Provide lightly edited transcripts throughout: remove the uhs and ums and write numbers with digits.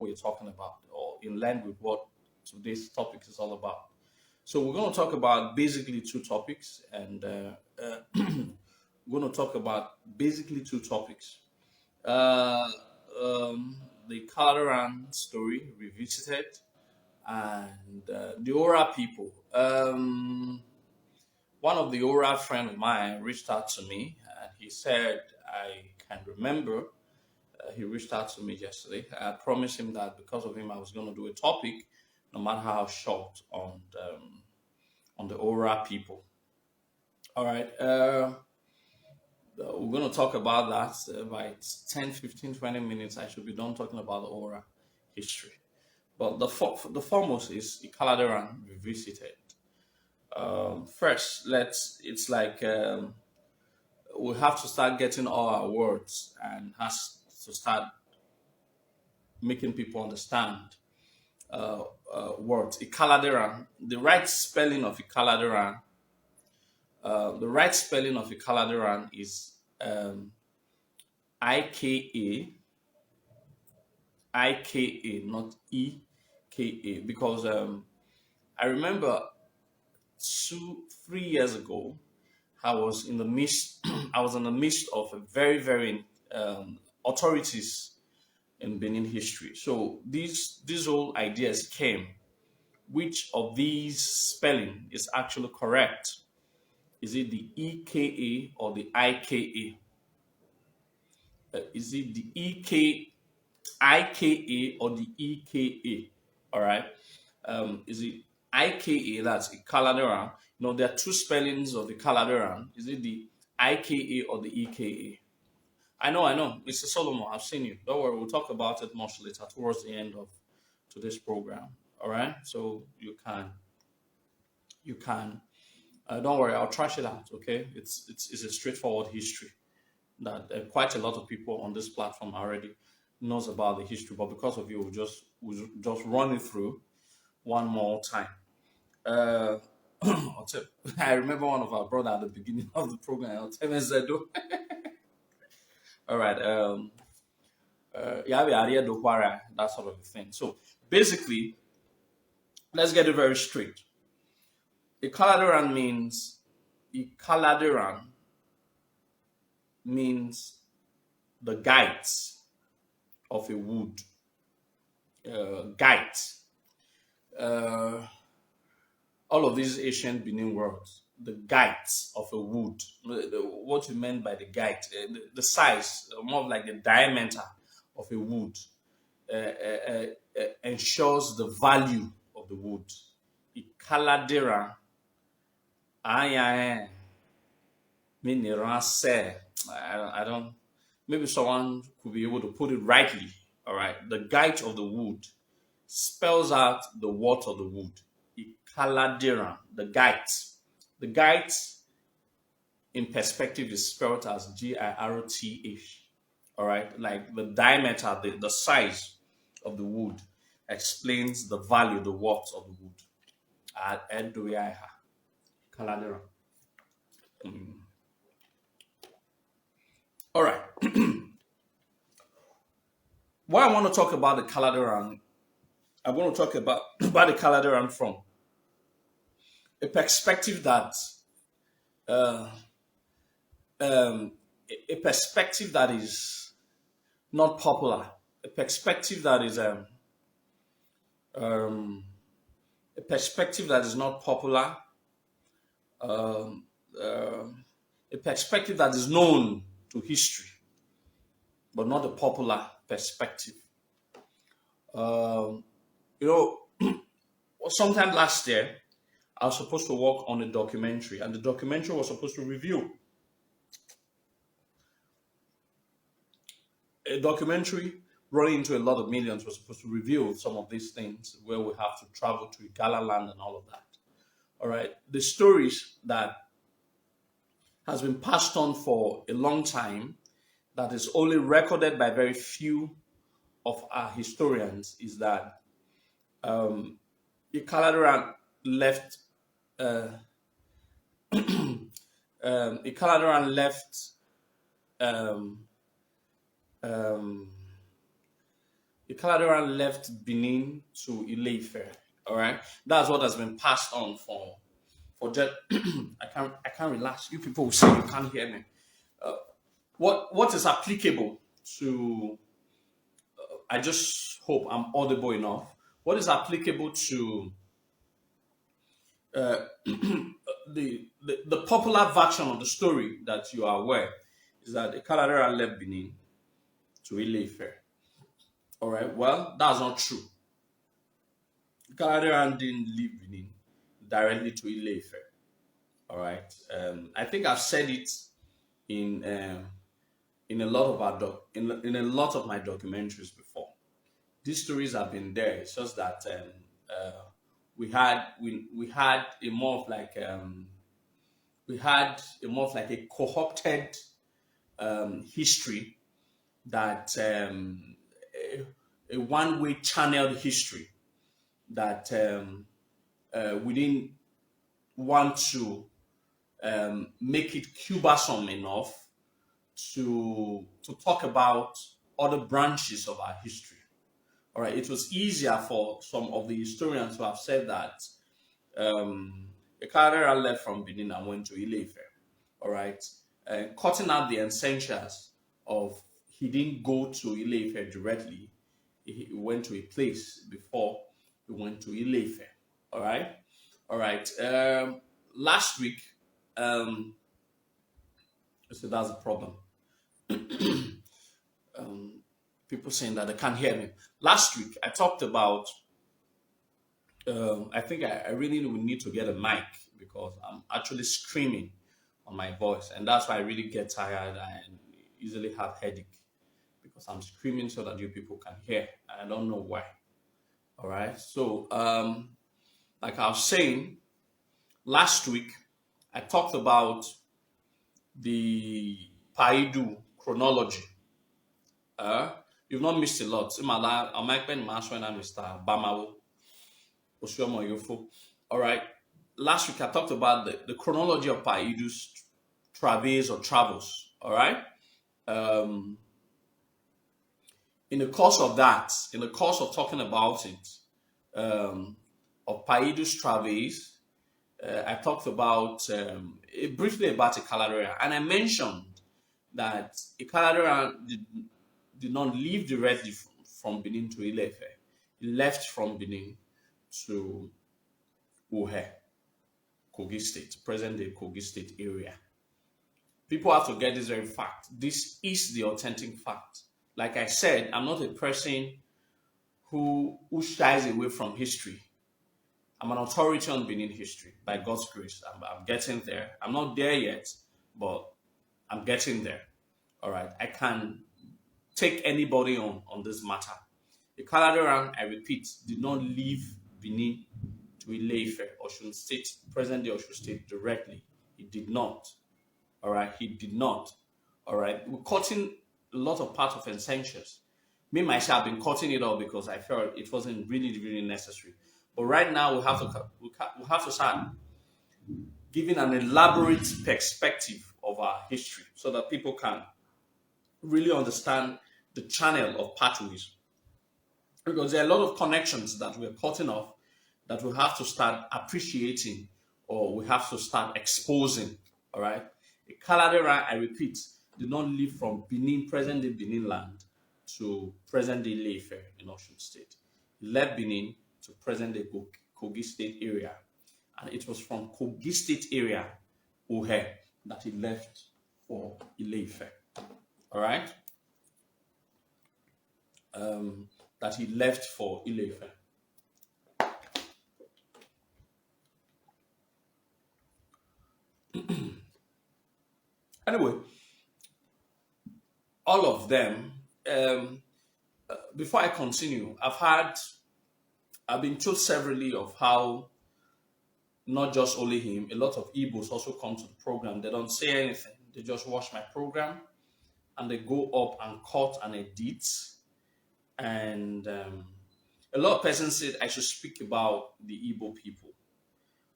we're talking about, or in line with what today's topic is all about. So we're going to talk about basically two topics, and we're going to talk about basically two topics. Uh, the Ikaladerhan story revisited, and the ORA people. One of the ORA friend of mine reached out to me, and he said, I can remember he reached out to me yesterday. I promised him that because of him, I was going to do a topic, no matter how short, on the ORA people. All right. We're going to talk about that by 10, 15, 20 minutes. I should be done talking about the ORA history. But the foremost is Ikaladerhan revisited. First, it's like we have to start getting all our words and has to start making people understand words. Ikaladerhan, the right spelling of Ikaladerhan, is IKA, not EKA, because I remember 3 years ago, I was in the midst, I was in the midst of a very, very authorities in Benin history. So these whole ideas came. Which of these spelling is actually correct? Is it the EKA or the IKA? Is it the IKA or the EKA? All right. Is it IKA? That's Ikaladerhan. There are two spellings of the Ikaladerhan. Is it the IKA or the EKA? I know. Mr. Solomon, I've seen you. Don't worry, we'll talk about it much later towards the end of today's program. All right. So you can. Don't worry, I'll trash it out. Okay. It's a straightforward history that quite a lot of people on this platform already knows about the history, but because of you, we'll just run it through one more time. Uh, I remember one of our brother at the beginning of the program. I'll tell him, all right. Yeah, we are here to Kwara, that sort of a thing. So basically, let's get it very straight. Ikaladerhan means the guides of a wood. Guides. All of these ancient Benin words, the guides of a wood. What you meant by the guide, the size, more of like the diameter of a wood, ensures the value of the wood. Ikaladerhan, mineral se. I don't. Maybe someone could be able to put it rightly. All right, the guide of the wood spells out the worth of the wood. Ikaladerhan, the guides. The guides in perspective is spelled as GIRTH. All right, like the diameter, the size of the wood explains the value, the worth of the wood. Ikaladerhan. All right. Why I want to talk about the Ikaladerhan, I want to talk about the Ikaladerhan from a perspective that a perspective that is not popular, a perspective that is um, a perspective that is not popular, um, a perspective that is known to history, but not a popular perspective. Um, you know, sometime last year, I was supposed to work on a documentary, and the documentary was supposed to review a documentary running into a lot of millions. Was supposed to reveal some of these things where we have to travel to Igala land and all of that. All right, the stories that has been passed on for a long time, that is only recorded by very few of our historians, is that Ikaladerhan left. Ikaladerhan left um, um, Ikaladerhan left Benin to Ile-Ife. All right, that's what has been passed on for just. I can't relax. You people will say you can't hear me. What is applicable to? I just hope I'm audible enough. What is applicable to uh, the popular version of the story that you are aware is that Ikaladerhan left Benin to Ile-Ife. All right. Well, that's not true. Ikaladerhan didn't leave Benin directly to Ile-Ife. All right. I think I've said it in in a lot of in a lot of my documentaries before. These stories have been there. It's just that we had a more of like a co-opted history that a one-way channeled history that we didn't want to make it cumbersome enough to talk about other branches of our history. All right, it was easier for some of the historians who have said that Ekadera left from Benin and went to Ile-Ife. All right, cutting out the essentials of he didn't go to Ile-Ife directly. He went to a place before he went to Ile-Ife. All right, all right. Last week, so that's the problem. People saying that they can't hear me. Last week, I talked about. I think I really would need to get a mic because I'm actually screaming on my voice, and that's why I really get tired and easily have headache because I'm screaming so that you people can hear. And I don't know why. All right. So, like I was saying last week, I talked about the Paidu chronology. You've not missed a lot. I might be Mr. Bamawo. All right. Last week I talked about the chronology of Paidu's travails or travels. All right. In the course of that, in the course of talking about it, of Paidu's travails, I talked about briefly about Ikaladerhan, and I mentioned that Ikaladerhan did not leave directly from Benin to Ile-Ife. He left from Benin to Uhe, Kogi State, present-day Kogi State area. People have to get this very fact. This is the authentic fact. Like I said, I'm not a person who shies away from history. I'm an authority on Benin history by God's grace. I'm getting there. I'm not there yet, but I'm getting there. All right. I can take anybody on this matter. Ikaladerhan, I repeat, did not leave Benin to Ile-Ife, Osun State, present-day Osun State directly. He did not. All right. He did not. All right. We're cutting a lot of parts of essentials. Me myself, I've been cutting it all because I felt it wasn't really necessary. But right now, we have to start giving an elaborate perspective of our history so that people can really understand the channel of pathways. Because there are a lot of connections that we're cutting off that we have to start appreciating or we have to start exposing. All right. Ikaladerhan, I repeat, did not leave from Benin, present-day Benin land, to present-day Ile-Ife in Osun State. He left Benin to present-day Kogi State area. And it was from Kogi State area, Uhe, that he left for Ile-Ife. All right? That he left for Ile-Ife. Anyway, all of them, before I continue, I've been told severally of how not just only him, a lot of Igbos also come to the program. They don't say anything. They just watch my program and they go up and cut and edit. And a lot of persons said I should speak about the Igbo people.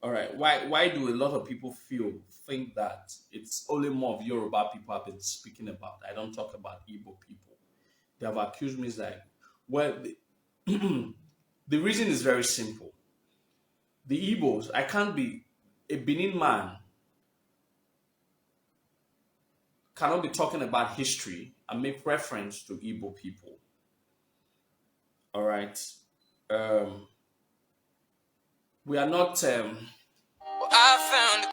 All right. Why do a lot of people think that it's only more of Yoruba people I've been speaking about? I don't talk about Igbo people. They have accused me that Well, the reason is very simple. The Igbos, I can't be a Benin man, cannot be talking about history and make reference to Igbo people. All right. Um, we are not I found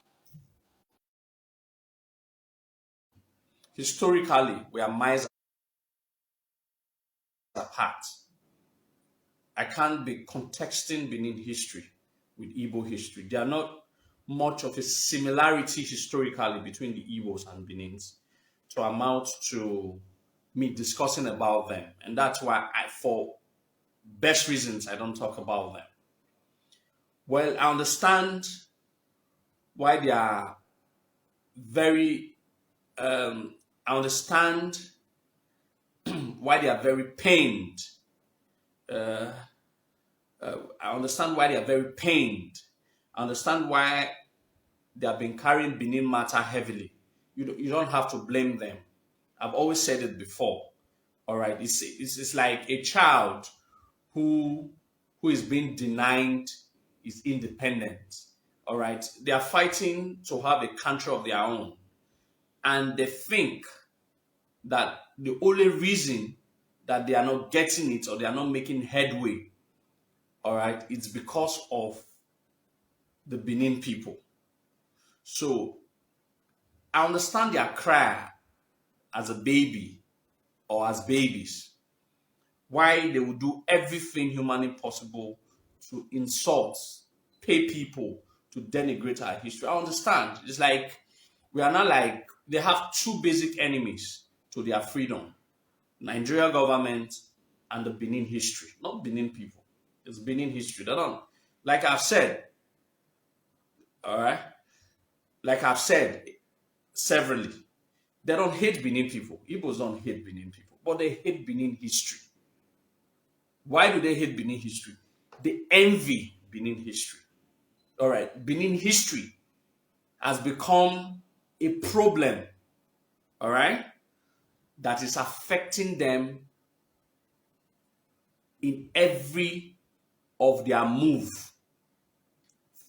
historically we are miles apart. I can't be contexting Benin history with Igbo history. There are not much of a similarity historically between the Igbos and Benins to amount to me discussing about them. And that's why for best reasons, I don't talk about them. Well, I understand why they are very, I understand why they are very pained. I understand why they are very pained. I understand why they have been carrying Benin matter heavily. You don't have to blame them. I've always said it before. All right, it's like a child who is being denied his independence. All right, they are fighting to have a country of their own, and they think that the only reason that they are not getting it or they are not making headway, all right, it's because of the Benin people. So I understand their cry as a baby or as babies, why they would do everything humanly possible to insult, pay people to denigrate our history. I understand. It's like we are not like they have two basic enemies to their freedom: Nigeria government and the Benin history, not Benin people. It's Benin history. They don't, like I've said, all right, like I've said severally, they don't hate Benin people. Igbos don't hate Benin people, but they hate Benin history. Why do they hate Benin history? They envy Benin history. All right, Benin history has become a problem, all right, that is affecting them in every of their move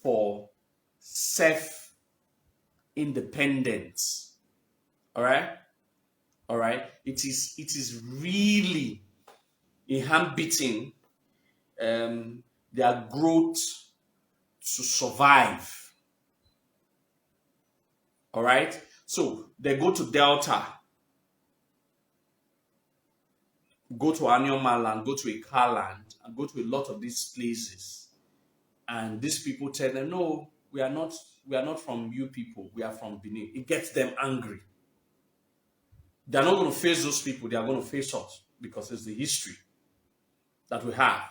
for self-independence. All right? All right. It is really inhibiting their growth to survive. All right. So they go to Delta, go to Anyomaland, go to Ikaland, and go to a lot of these places. And these people tell them, no, we are not from you people, we are from Benin. It gets them angry. They're not going to face those people, they are going to face us because it's the history that we have.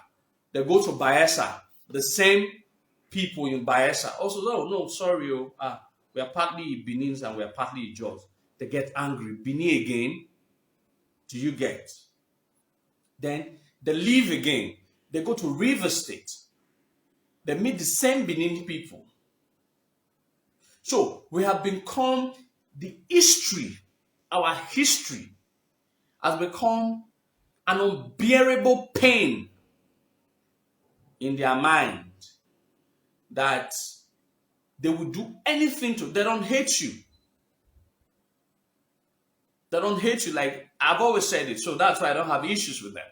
They go to Bayelsa, the same people in Bayelsa also, oh no, sorry, we are partly Benins and we are partly Ijaws. They get angry. Benin again, do you get? Then they leave again. They go to River State. They meet the same Benin people. So we have become the history, our history has become an unbearable pain in their mind that they will do anything to. They don't hate you. They don't hate you, like I've always said it, so that's why I don't have issues with them.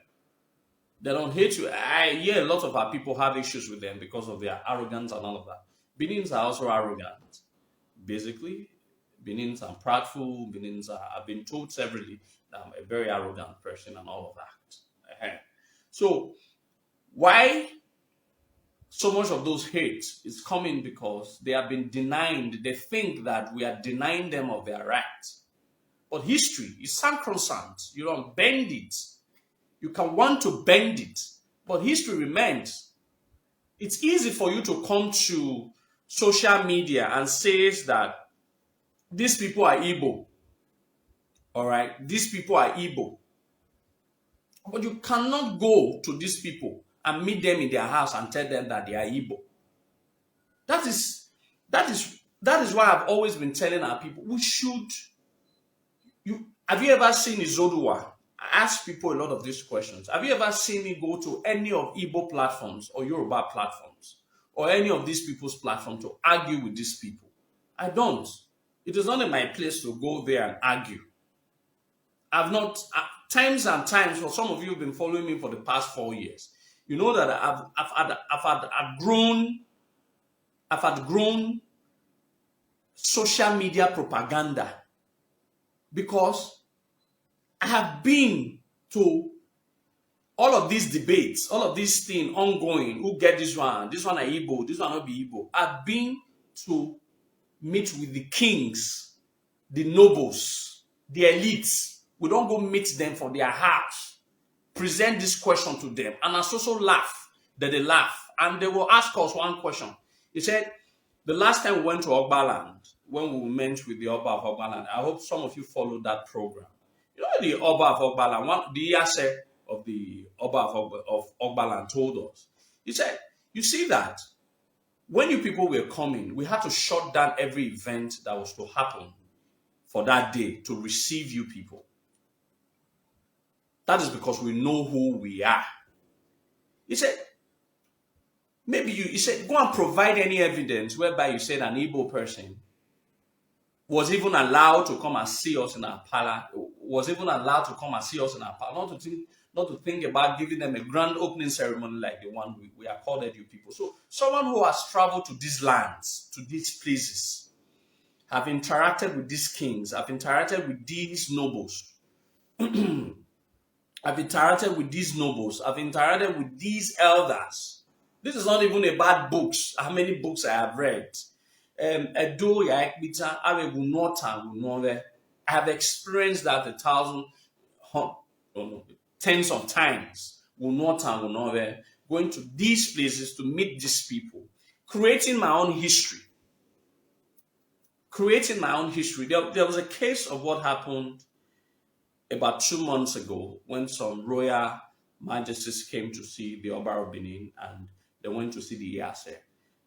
They don't hate you. A lot of our people have issues with them because of their arrogance and all of that. Benins are also arrogant. Basically, Benins are prideful. Benins are, I've been told severally that I'm a very arrogant person and all of that. So why so much of those hate is coming because they have been denied. They think that we are denying them of their rights. But history is sacrosanct. You don't bend it. You can want to bend it, but history remains. It's easy for you to come to social media and say that these people are Igbo. All right, these people are Igbo. But you cannot go to these people and meet them in their house and tell them that they are Igbo. That is why I've always been telling our people, we should. Have you ever seen Oduduwa? I ask people a lot of these questions. Have you ever seen me go to any of Igbo platforms or Yoruba platforms or any of these people's platforms to argue with these people? I don't. It is not in my place to go there and argue. I've not, times and times, for some of you who've been following me for the past 4 years, you know that I've outgrown social media propaganda, because I have been to all of these debates, all of these things ongoing. Who get this one are Igbo, this one not be Igbo. I've been to meet with the kings, the nobles, the elites. We don't go meet them for their house, present this question to them, and I also laugh that they laugh. And they will ask us one question. He said, the last time we went to Ogbaland, when we met with the Oba of Ogbaland, I hope some of you followed that program. You know, the Oba of Ogbaland, the Yase of the Oba of Ogbaland told us. He said, you see that when you people were coming, we had to shut down every event that was to happen for that day to receive you people. That is because we know who we are. He said, he said, go and provide any evidence whereby you said an Igbo person was even allowed to come and see us in our parlor, not to think about giving them a grand opening ceremony like the one we accorded you people. So someone who has traveled to these lands, to these places, have interacted with these kings, have interacted with these nobles, I've interacted with these elders. This is not even about books, how many books I have read. I have experienced that tens of times. Going to these places to meet these people, creating my own history. There was a case of what happened about 2 months ago when some royal majesties came to see the Oba of Benin, and they went to see the Iyase.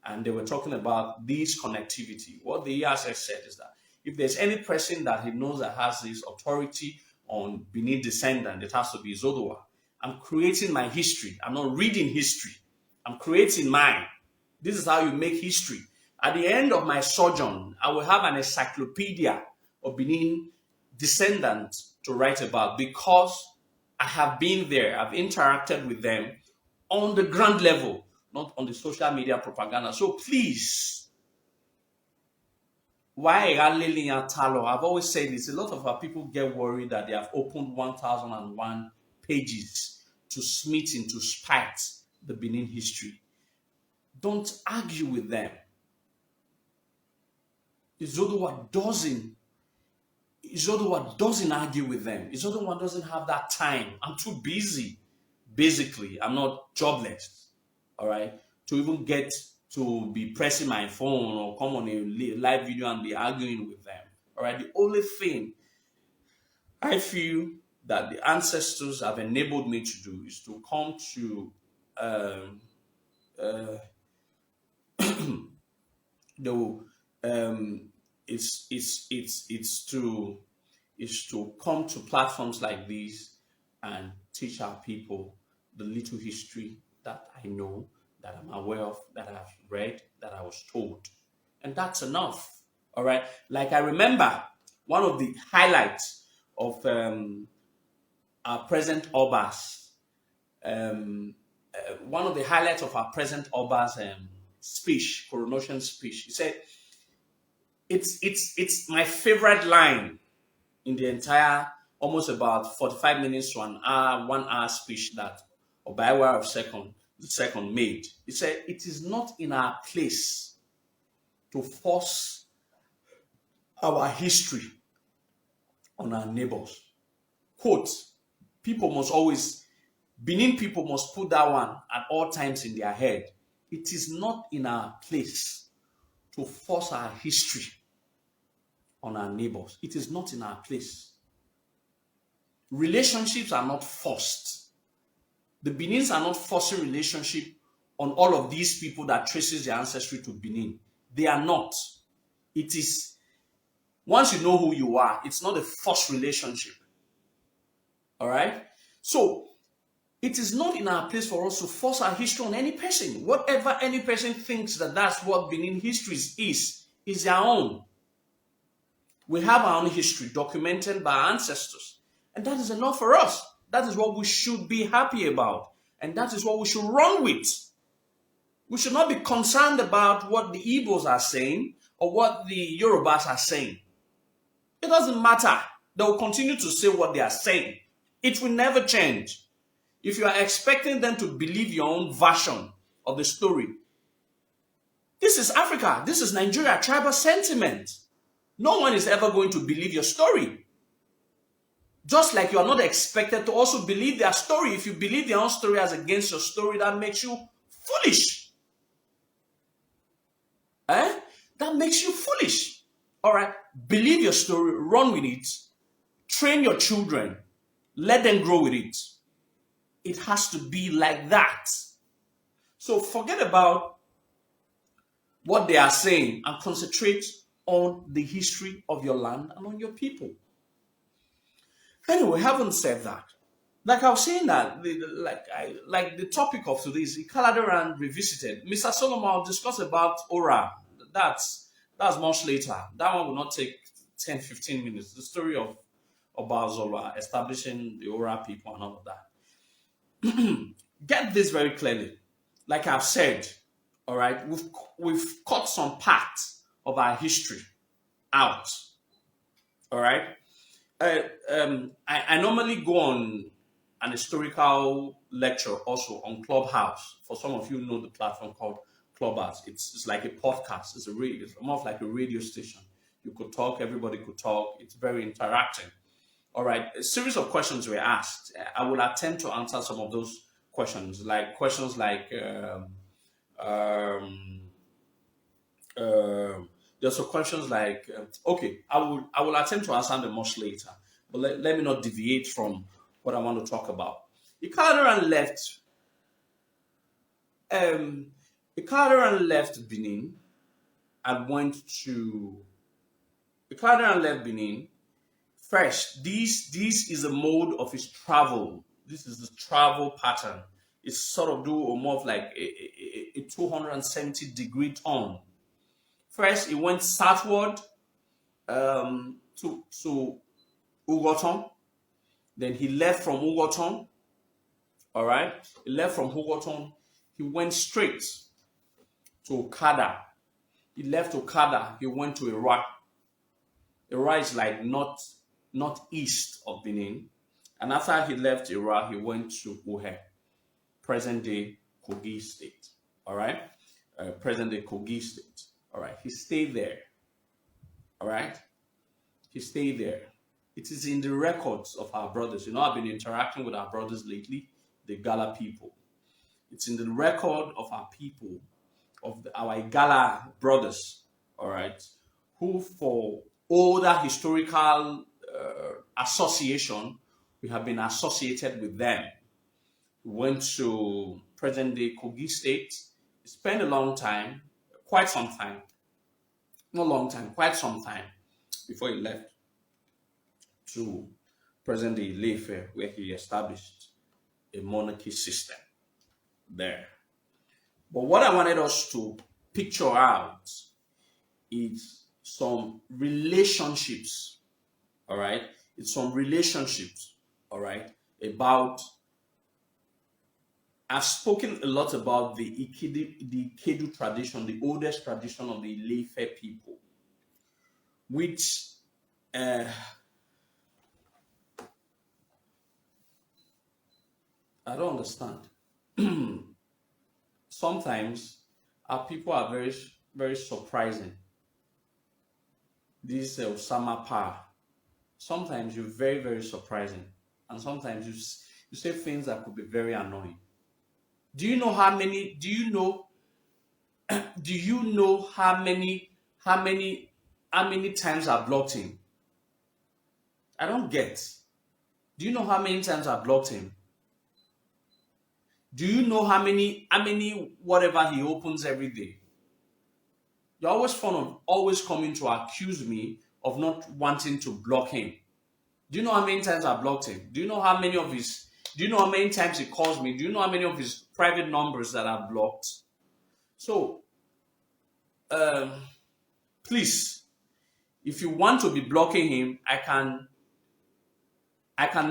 And they were talking about this connectivity. What the Iyase said is that if there's any person that he knows that has this authority on Benin descendant, it has to be Oduduwa. I'm creating my history. I'm not reading history. I'm creating mine. This is how you make history. At the end of my sojourn, I will have an encyclopedia of Benin descendants to write about, because I have been there. I've interacted with them on the ground level, not on the social media propaganda. So please, why I've always said this. A lot of our people get worried that they have opened 1001 pages to smite and to spite the Benin history. Don't argue with them. Oduduwa doesn't argue with them. Oduduwa doesn't have that time. I'm too busy. Basically, I'm not jobless. All right, to even get to be pressing my phone or come on a live video and be arguing with them. All right, the only thing I feel that the ancestors have enabled me to do is to come to it's to come to platforms like these and teach our people the little history that I know, that I'm aware of, that I've read, that I was told. And that's enough. All right. Like, I remember one of the highlights of our present Oba's, speech, coronation speech. He said, it's my favorite line in the entire, almost about 45 minutes to 1 hour speech that Oba of the second made. He said, it is not in our place to force our history on our neighbors. Quote, Benin people must put that one at all times in their head. It is not in our place to force our history on our neighbors. It is not in our place. Relationships are not forced. The Benins are not forcing relationship on all of these people that traces their ancestry to Benin. They are not. It is, once you know who you are, it's not a forced relationship. All right. So it is not in our place for us to force our history on any person. Whatever any person thinks that that's what Benin history is their own. We have our own history documented by our ancestors. And that is enough for us. That is what we should be happy about. And that is what we should run with. We should not be concerned about what the Igbos are saying or what the Yorubas are saying. It doesn't matter. They will continue to say what they are saying. It will never change. If you are expecting them to believe your own version of the story, this is Africa. This is Nigeria, tribal sentiment. No one is ever going to believe your story. Just like you are not expected to also believe their story. If you believe their own story as against your story, that makes you foolish. That makes you foolish. All right. Believe your story, run with it, train your children, let them grow with it. It has to be like that. So forget about what they are saying and concentrate on the history of your land and on your people. Anyway, having said that, like I was saying that, the topic of today is Ikaladerhan revisited. Mr. Solomon will discuss about ORA. That's much later. That one will not take 10, 15 minutes. The story of OBA OZOLUA establishing the ORA people and all of that. Get this very clearly. Like I've said, all right, we've cut some parts of our history out. All right. I normally go on an historical lecture also on Clubhouse. For some of you know the platform called Clubhouse. It's like a podcast. It's more of like a radio station. You could talk, everybody could talk. It's very interactive. All right, a series of questions were asked. I will attempt to answer some of those questions, there's some questions like, okay, I will attempt to answer them much later, but let me not deviate from what I want to talk about. Ikaladerhan left Benin and Ikaladerhan left Benin. First, this is a mode of his travel. This is the travel pattern. It's sort of more of like a 270-degree turn. First, he went southward to Ugoton. Then he left from Ugoton. All right? He left from Ugoton. He went straight to Okada. He left Okada. He went to Iraq. Iraq is like northeast of Benin. And after he left Iraq, he went to Uhe, present-day Kogi State. All right? Present-day Kogi State. All right? He stayed there. All right? He stayed there. It is in the records of our brothers. You know, I've been interacting with our brothers lately, the Igala people. It's in the record of our people, of our Igala brothers, all right, who for older historical association, we have been associated with them. We went to present-day Kogi State, spent a long time, quite some time, not long time, quite some time before he left to present-day Ilefe, where he established a monarchy system there. But what I wanted us to picture out is some relationships, all right? It's some relationships, all right, about, I've spoken a lot about the Ikedu tradition, the oldest tradition of the Ilefe people, which I don't understand. Sometimes our people are very, very surprising. This Osama Pa, sometimes you're very, very surprising. And sometimes you say things that could be very annoying. Do you know how many times I blocked him? I don't get. Do you know how many times I blocked him? Do you know how many whatever he opens every day? You're always coming to accuse me of not wanting to block him. Do you know how many times I blocked him? Do you know how many of his? Do you know how many times he calls me? Do you know how many of his private numbers that I've blocked? So, um, please, if you want to be blocking him, I can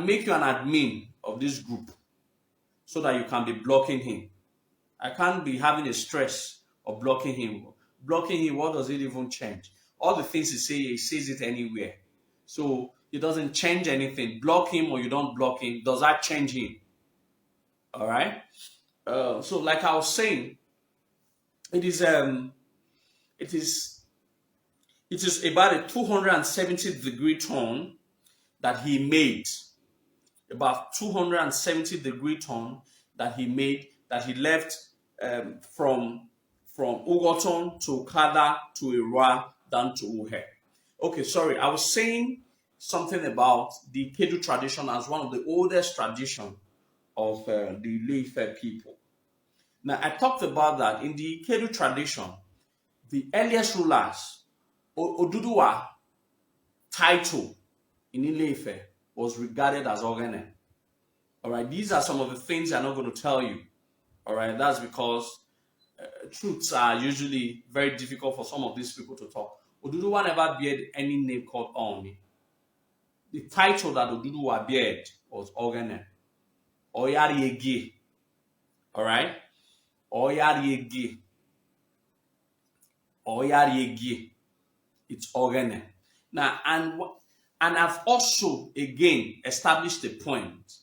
make you an admin of this group so that you can be blocking him. I can't be having a stress of blocking him. Blocking him, what does it even change? All the things he says it anywhere. So it doesn't change anything. Block him or you don't block him, does that change him? All right. So like I was saying, it is it is it is about a 270-degree turn that he made. About 270-degree turn that he made, that he left from Ugoton to Kada to Ira down to Uhe. Okay, sorry, I was saying something about the Kedu tradition as one of the oldest tradition of the Ileife people. Now, I talked about that in the Kedu tradition, the earliest rulers, Oduduwa title in Ileife was regarded as Ogene. All right, these are some of the things I'm not going to tell you. All right, that's because truths are usually very difficult for some of these people to talk. Oduduwa never beard any name called Oni. The title that Oduduwa beard was Ogene. Oyariege. All right, Oyariege. Oyariege. It's Ogene. Now, and I've also again established a point.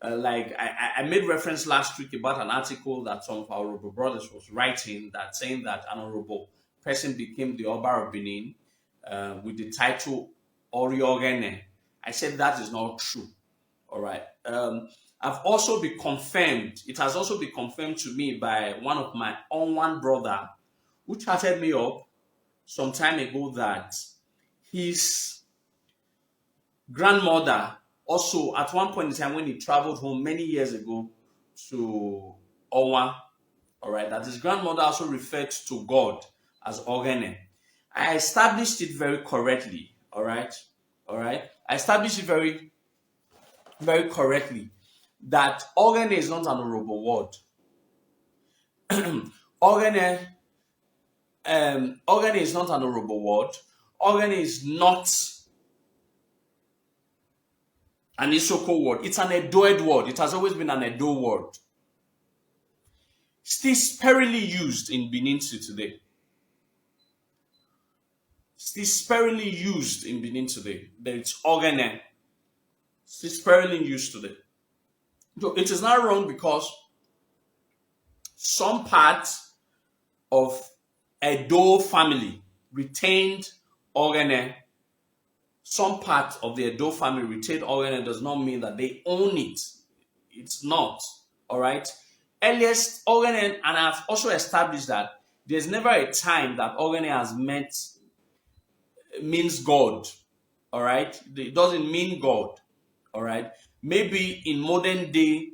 Like I made reference last week about an article that some of our Yoruba brothers was writing, that saying that an honorable person became the Oba of Benin with the title Oriogene. I said that is not true. All right. I've also been confirmed. It has also been confirmed to me by one of my OWAN brother who chatted me up some time ago that his grandmother also, at one point in time when he traveled home many years ago to OWAN, all right, that his grandmother also referred to God as Ogene. I established it very correctly, all right, I established it very, very correctly that Ogene is not an Yoruba word. Ogene is not an Yoruba word. Ogene is not an Isoko word. It's an Edoed word. It has always been an Edo word. Still sparingly used in Benin City today. Still sparingly used in Benin today. It's Ogene. Still sparingly used today. So it is not wrong because some parts of Edo family retained Ogene. Some part of the Edo family retained Ogene does not mean that they own it. It's not. All right. Earliest Ogene, and I've also established that there's never a time that Ogene has means God. All right. It doesn't mean God. All right. Maybe in modern day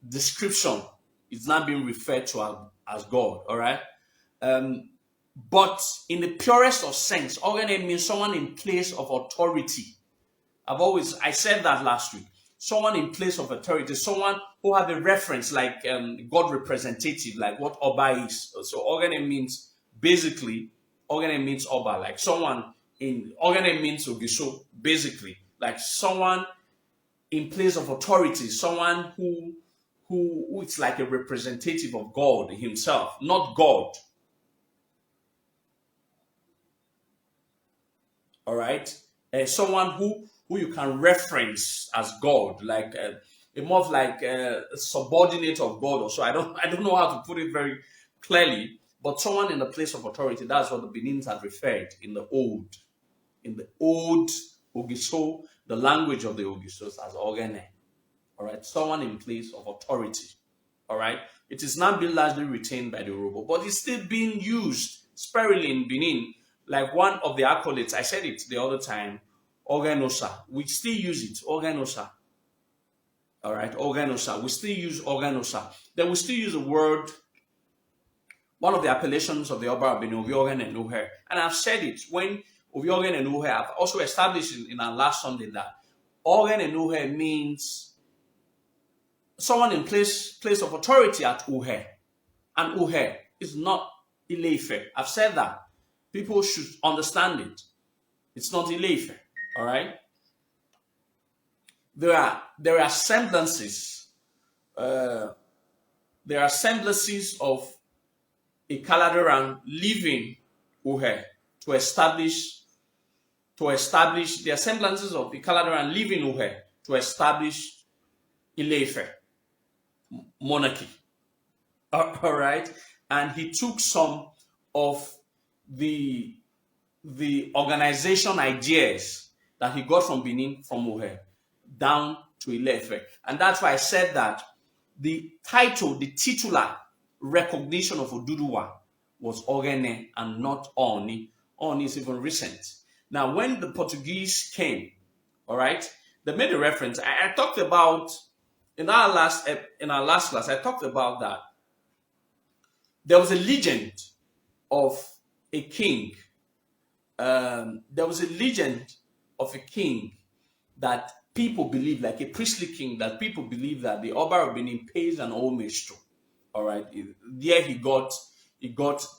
description, it's not being referred to as God. All right. But in the purest of sense, Ogene means someone in place of authority. I said that last week. Someone in place of authority, someone who have a reference like God representative, like what Oba is. So Ogene means basically, Ogene means Oba, like someone in Ogene means Ogiso, basically, like someone in place of authority, someone who is like a representative of God himself, not God. All right, someone who you can reference as God, like more of like a subordinate of God, or so. I don't know how to put it very clearly, but someone in the place of authority. That's what the Benins had referred in the old Ogiso, the language of the Ogisos as Ogene. All right, someone in place of authority. All right, it is not being largely retained by the Yoruba, but it's still being used sparingly in Benin. Like one of the accolades, I said it the other time, Ogenosa. We still use it, Ogenosa. All right, Ogenosa. We still use Ogenosa. Then we still use the word, one of the appellations of the Oba of Benin, Oviogen and Uher. And I've said it, when Oviogen and Uher, I've also established in our last Sunday that Ogen and Uhe means someone in place of authority at Uhe. And Uhe is not Ile-Ife. I've said that. People should understand it. It's not Ile-Ife. All right? There are semblances. There are semblances of Ikaladerhan leaving Uhe to establish the semblances of Ikaladerhan leaving Uhe to establish Ile-Ife monarchy. All right, and he took some of the organization ideas that he got from Benin, from Uhe, down to Ile-Ife. And that's why I said that the title, the titular recognition of Oduduwa was Ogene and not Oni. Oni is even recent. Now, when the Portuguese came, all right, they made a reference. I talked about in our last class. I talked about that. There was a legend of a king. There was a legend of a king that people believe, like a priestly king, that people believe that the Oba of Benin pays an homage to. All right, there he got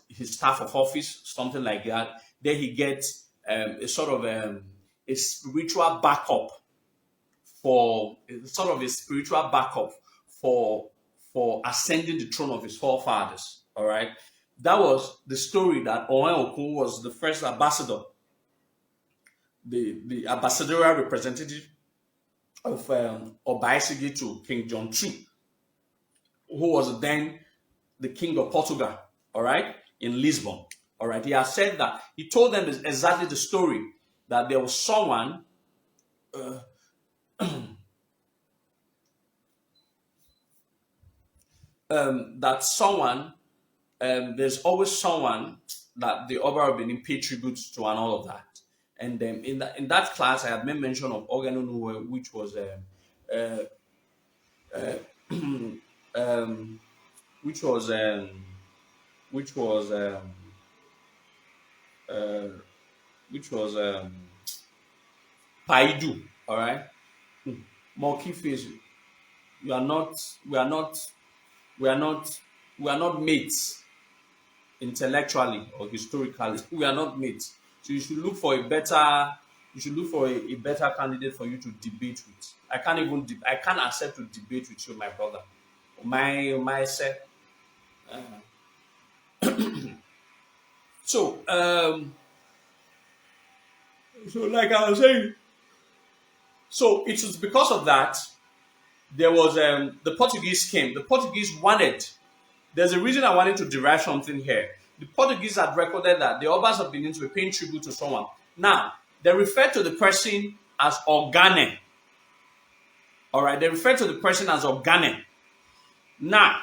his staff of office, something like that. There he gets a sort of a spiritual backup for ascending the throne of his forefathers. All right, that was the story that Owen Okun was the first ambassador, the ambassadorial representative of Obaisigi to King John II, who was then the king of Portugal, all right, in Lisbon. All right, he has said that. He told them exactly the story, that there was someone there's always someone that the Oba of Benin pay tributes to and all of that. And in that class, I had made mention of Oganunu, which was Paidu. All right, more key phase. We are not mates intellectually or historically. We are not mates. So you should look for a better candidate for you to debate with. I can't accept to debate with you, my brother. Myself. So like I was saying, so it was because of that there was the Portuguese came. The Portuguese wanted. There's a reason I wanted to derive something here. The Portuguese had recorded that the Obas of Benin were paying tribute to someone. Now, they refer to the person as Organe. All right, they refer to the person as Organe. Now,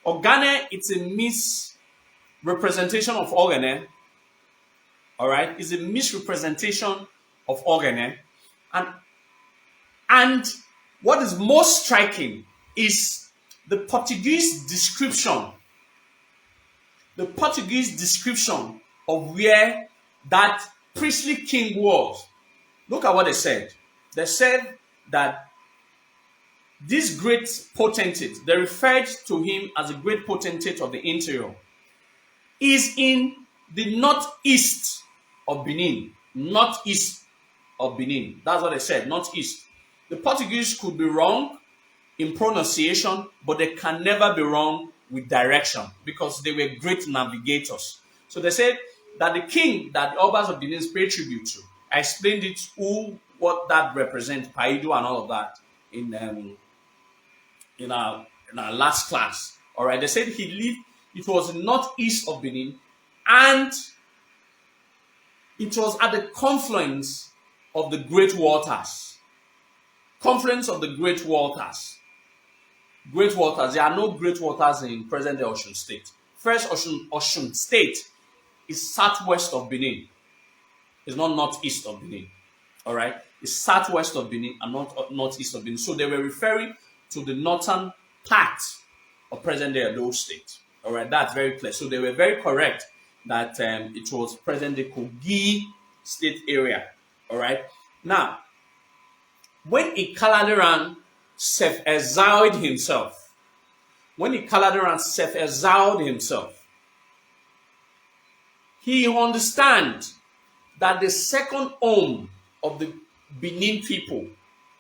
Organe, it's a misrepresentation of Organe. All right, it's a misrepresentation of Organe. And what is most striking is the Portuguese description of where that priestly king was. Look at what they said. They said that this great potentate, they referred to him as a great potentate of the interior, is in the northeast of Benin. Northeast of Benin. That's what they said, northeast. The Portuguese could be wrong in pronunciation, but they can never be wrong with direction because they were great navigators. So they said that the king that the Obas of Benin pay tribute to, I explained it, what that represents, Paidu and all of that in our last class. All right, they said it was northeast of Benin, and it was at the confluence of the great waters. Confluence of the great waters. Great waters. There are no great waters in present-day Osun State. First, Osun State is southwest of Benin. It's not northeast of Benin. All right? It's southwest of Benin and not northeast of Benin. So they were referring to the northern part of present-day Edo State. All right? That's very clear. So they were very correct that it was present-day Kogi State area. All right? Now, when Ikaladerhan self-exiled himself, he understands that the second home of the Benin people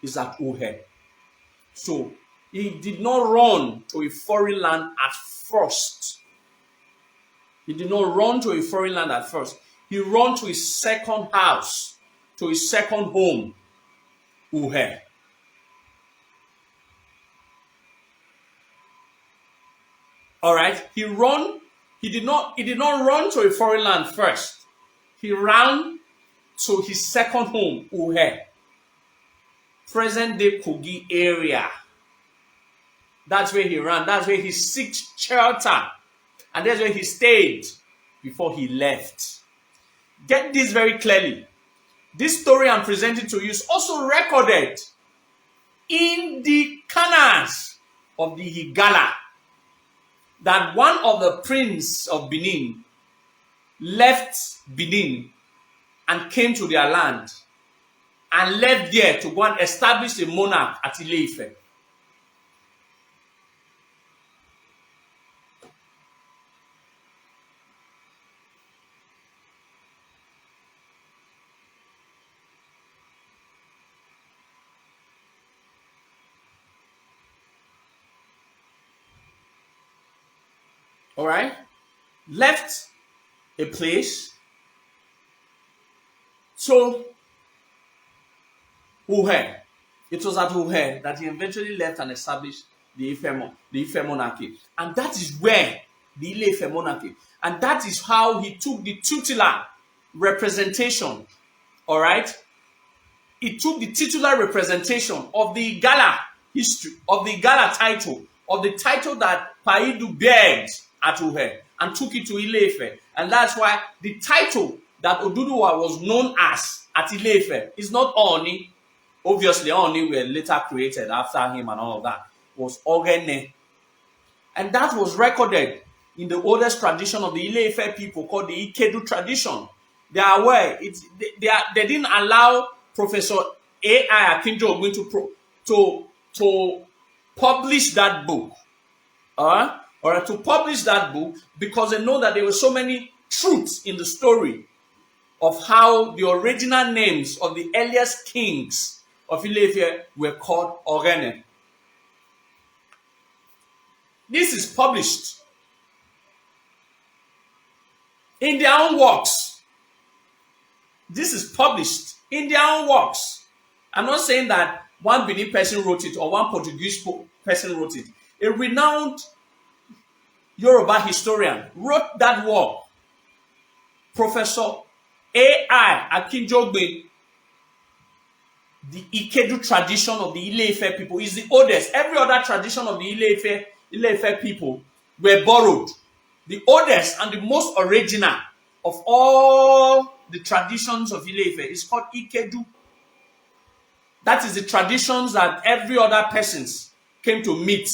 is at ORA. So he did not run to a foreign land at first. He ran to his second house, to his second home, ORA. All right. He did not run to a foreign land first. He ran to his second home, ORA, present-day Kogi area. That's where he ran. That's where he sought shelter. And that's where he stayed before he left. Get this very clearly. This story I'm presenting to you is also recorded in the canals of the Igala, that one of the prince of Benin left Benin and came to their land and left there to go and establish a monarch at Ile-Ife. All right, left a place. So, ORA, it was at ORA that he eventually left and established the Ife monarchy. And that is where the Ile-Ife monarchy, and that is how he took the titular representation. All right, he took the titular representation of the Igala history, of the Igala title, of the title that Paidu begged at ORA, and took it to Ile-Ife. And that's why the title that Oduduwa was known as at Ile-Ife is not Oni. Obviously, Oni were later created after him and all of that. It was Ogene. And that was recorded in the oldest tradition of the Ile-Ife people called the Ikedu tradition. They are aware. They didn't allow Professor A.I. Akinjo to publish that book. Or to publish that book, because they know that there were so many truths in the story of how the original names of the earliest kings of Ile-Ife were called Ogene. This is published in their own works. I'm not saying that one Benin person wrote it or one Portuguese person wrote it. A renowned Yoruba historian wrote that work. Professor A.I. Akinjogbe, the Ikedu tradition of the Ile-Ife people is the oldest. Every other tradition of the Ile-Ife people were borrowed. The oldest and the most original of all the traditions of Ile-Ife is called Ikedu. That is the traditions that every other persons came to meet,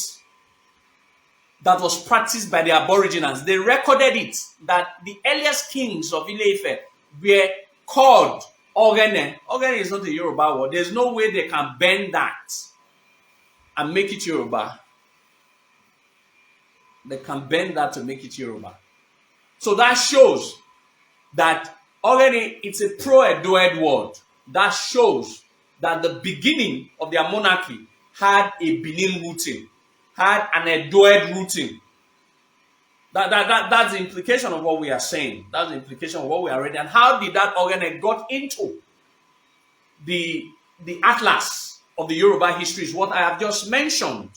that was practiced by the Aborigines. They recorded it that the earliest kings of Ile-Ife were called Ogene. Ogene is not a Yoruba word. There's no way they can bend that and make it Yoruba. They can bend that to make it Yoruba. So that shows that Ogene, it's a pro-Edoed word. That shows that the beginning of their monarchy had a Benin rooting, had an Edoed rooting. That's the implication of what we are saying. That's the implication of what we are reading. And how did that Ogene got into the atlas of the Yoruba history is what I have just mentioned.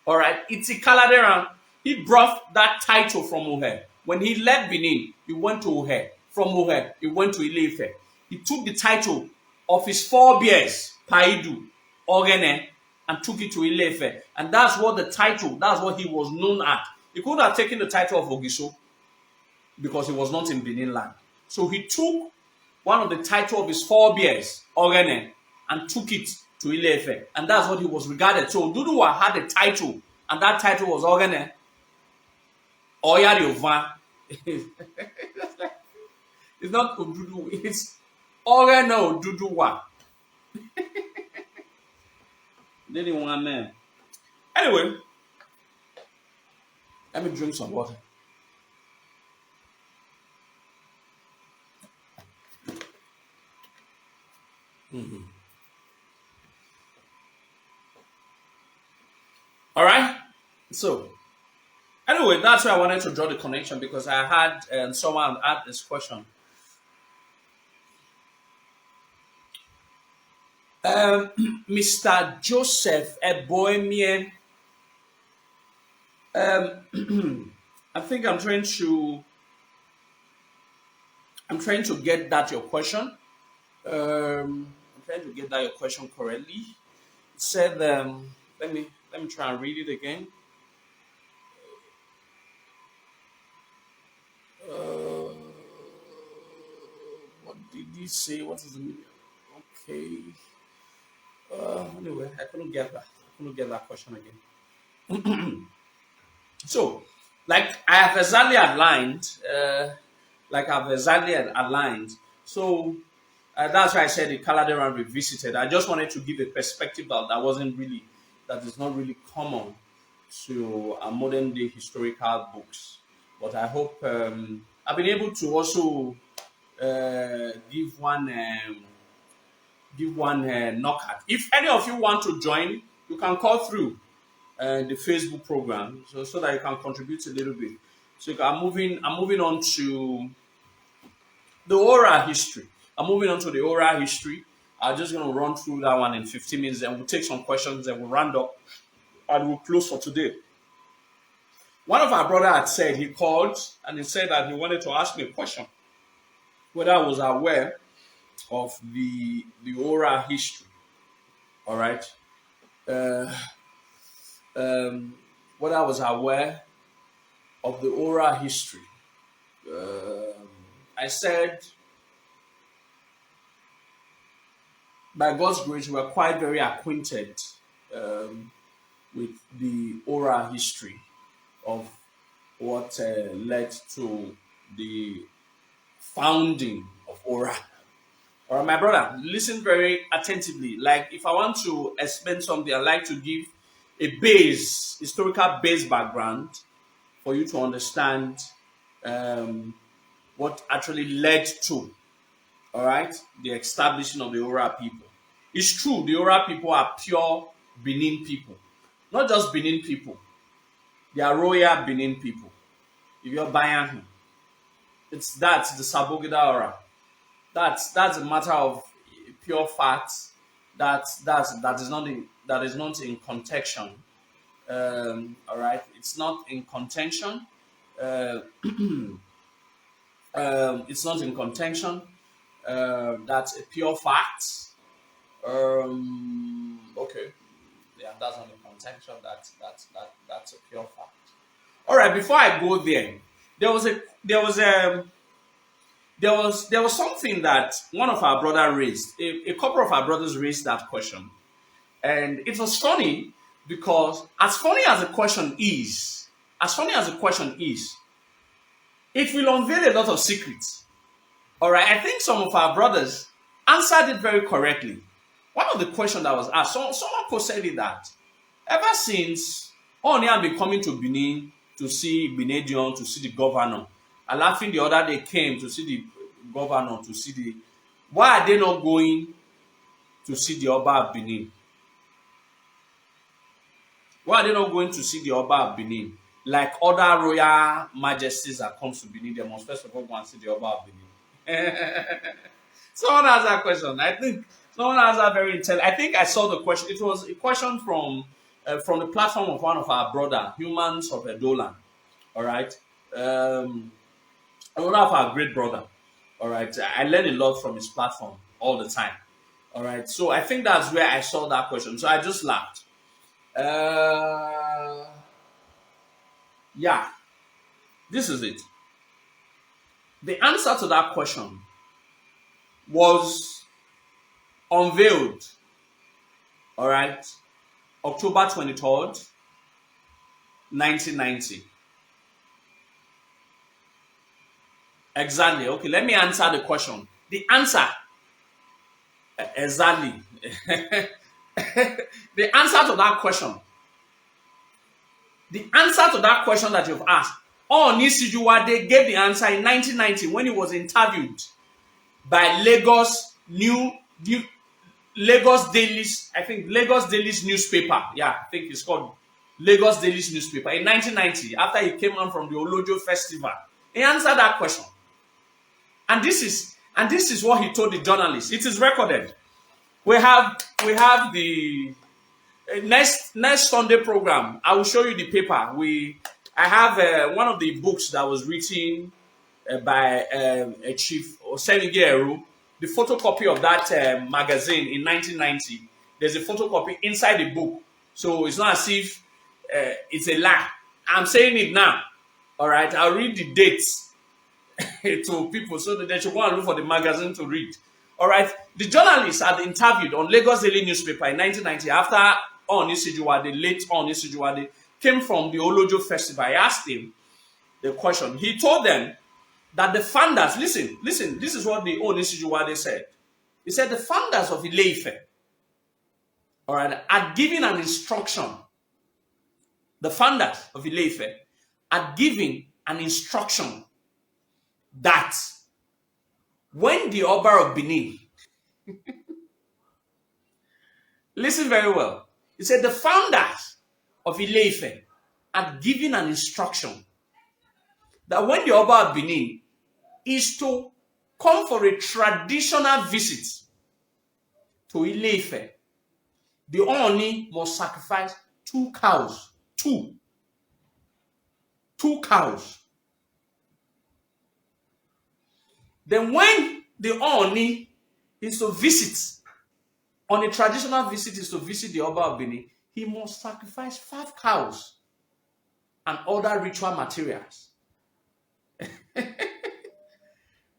All right, it's Ikaladerhan. He brought that title from ORA. When he left Benin, he went to ORA. From ORA, he went to Ile-Ife. He took the title of his forebears, Paidu, Ogene, and took it to Ile-Ife. And that's what the title, that's what he was known at. He could have taken the title of Ogiso because he was not in Benin land. So he took one of the title of his forebears, Ogene, and took it to Ile-Ife. And that's what he was regarded. So Oduduwa had a title, and that title was Ogene. Oyariovan. It's not Oduduwa, it's Ogene Oduduwa. Didn't want man. Anyway, let me drink some water. All right. So anyway, that's why I wanted to draw the connection because I had someone asked this question. Mr. Joseph Eboemie, I think I'm trying to get that your question. I'm trying to get that your question correctly. It said, let me try and read it again. Uh, what did he say? What is the meaning? Okay. Anyway, I couldn't get that. I couldn't get that question again. So, like I have exactly aligned, So that's why I said the Ikaladerhan revisited. I just wanted to give a perspective that is not really common to modern day historical books. But I hope I've been able to also give one knockout. If any of you want to join, you can call through the Facebook program so that you can contribute a little bit. So I'm moving on to the ORA history. I'm moving on to the ORA history. I'm just going to run through that one in 15 minutes and we'll take some questions and we'll round up and we'll close for today. One of our brother had said he called and he said that he wanted to ask me a question whether I was aware of the ORA history. All right. Whether I was aware of the ORA history. I said, by God's grace, we are quite very acquainted with the ORA history of what led to the founding of ORA. All right, my brother, listen very attentively. Like, if I want to explain something, I like to give a historical base background for you to understand what actually led to, all right, the establishment of the ORA people. It's true, the ORA people are pure Benin people. Not just Benin people. They are royal Benin people. If you're buying that's the Sabogida ORA. That's a matter of pure facts. That is not in contention. All right, it's not in contention. It's not in contention. That's a pure fact. Okay, yeah, that's not in contention. That's a pure fact. All right. Before I go there, there was something that one of our brother raised. A couple of our brothers raised that question, and it was funny because as funny as the question is, it will unveil a lot of secrets. All right, I think some of our brothers answered it very correctly. One of the questions that was asked, someone said it that ever since Oni have been coming to Benin to see Benedion, to see the governor, and laughing the other day came to see the governor, to see the. Why are they not going to see the Oba of Benin? Why are they not going to see the Oba of Benin? Like other royal majesties that comes to Benin, they must first of all go and see the Oba of Benin. Someone asked that question. I think someone asked that very intelligent. I think I saw the question. It was a question from the platform of one of our brother, Humans of Edolan. All right. One of our great brother. All right. I learn a lot from his platform all the time. All right. So I think that's where I saw that question. So I just laughed. Yeah. This is it. The answer to that question was unveiled, all right, October 23rd, 1990. Exactly. Okay, let me answer the question. The answer, exactly. the answer to that question, that you've asked, Onisijuwade gave the answer in 1990 when he was interviewed by Lagos Daily's, I think Lagos Daily's newspaper. Yeah, I think it's called Lagos Daily's newspaper in 1990 after he came on from the Olojo festival. He answered that question. And this is what he told the journalist. It is recorded. We have the next Sunday program. I will show you the paper. I have one of the books that was written by a Chief Osenigeru, the photocopy of that magazine in 1990. There's a photocopy inside the book, so it's not as if it's a lie. I'm saying it now. All right, I'll read the dates to people so that they should go and look for the magazine to read. All right, the journalist had interviewed on Lagos Daily newspaper in 1990 after the late Onisijuwade came from the Olojo festival. I asked him the question. He told them that the founders, listen, this is what the Onisijuwade said. He said the founders of Ile-Ife, all right, had given an instruction. The founders of Ile-Ife had given an instruction that when the Oba of Benin, listen very well, he said the founders of Ile-Ife had given an instruction that when the Oba of Benin is to come for a traditional visit to Ile-Ife, the Oni must sacrifice 2 cows. Two cows. Then when the Oni is to visit, on a traditional visit is to visit the Oba of Benin, he must sacrifice 5 cows and other ritual materials.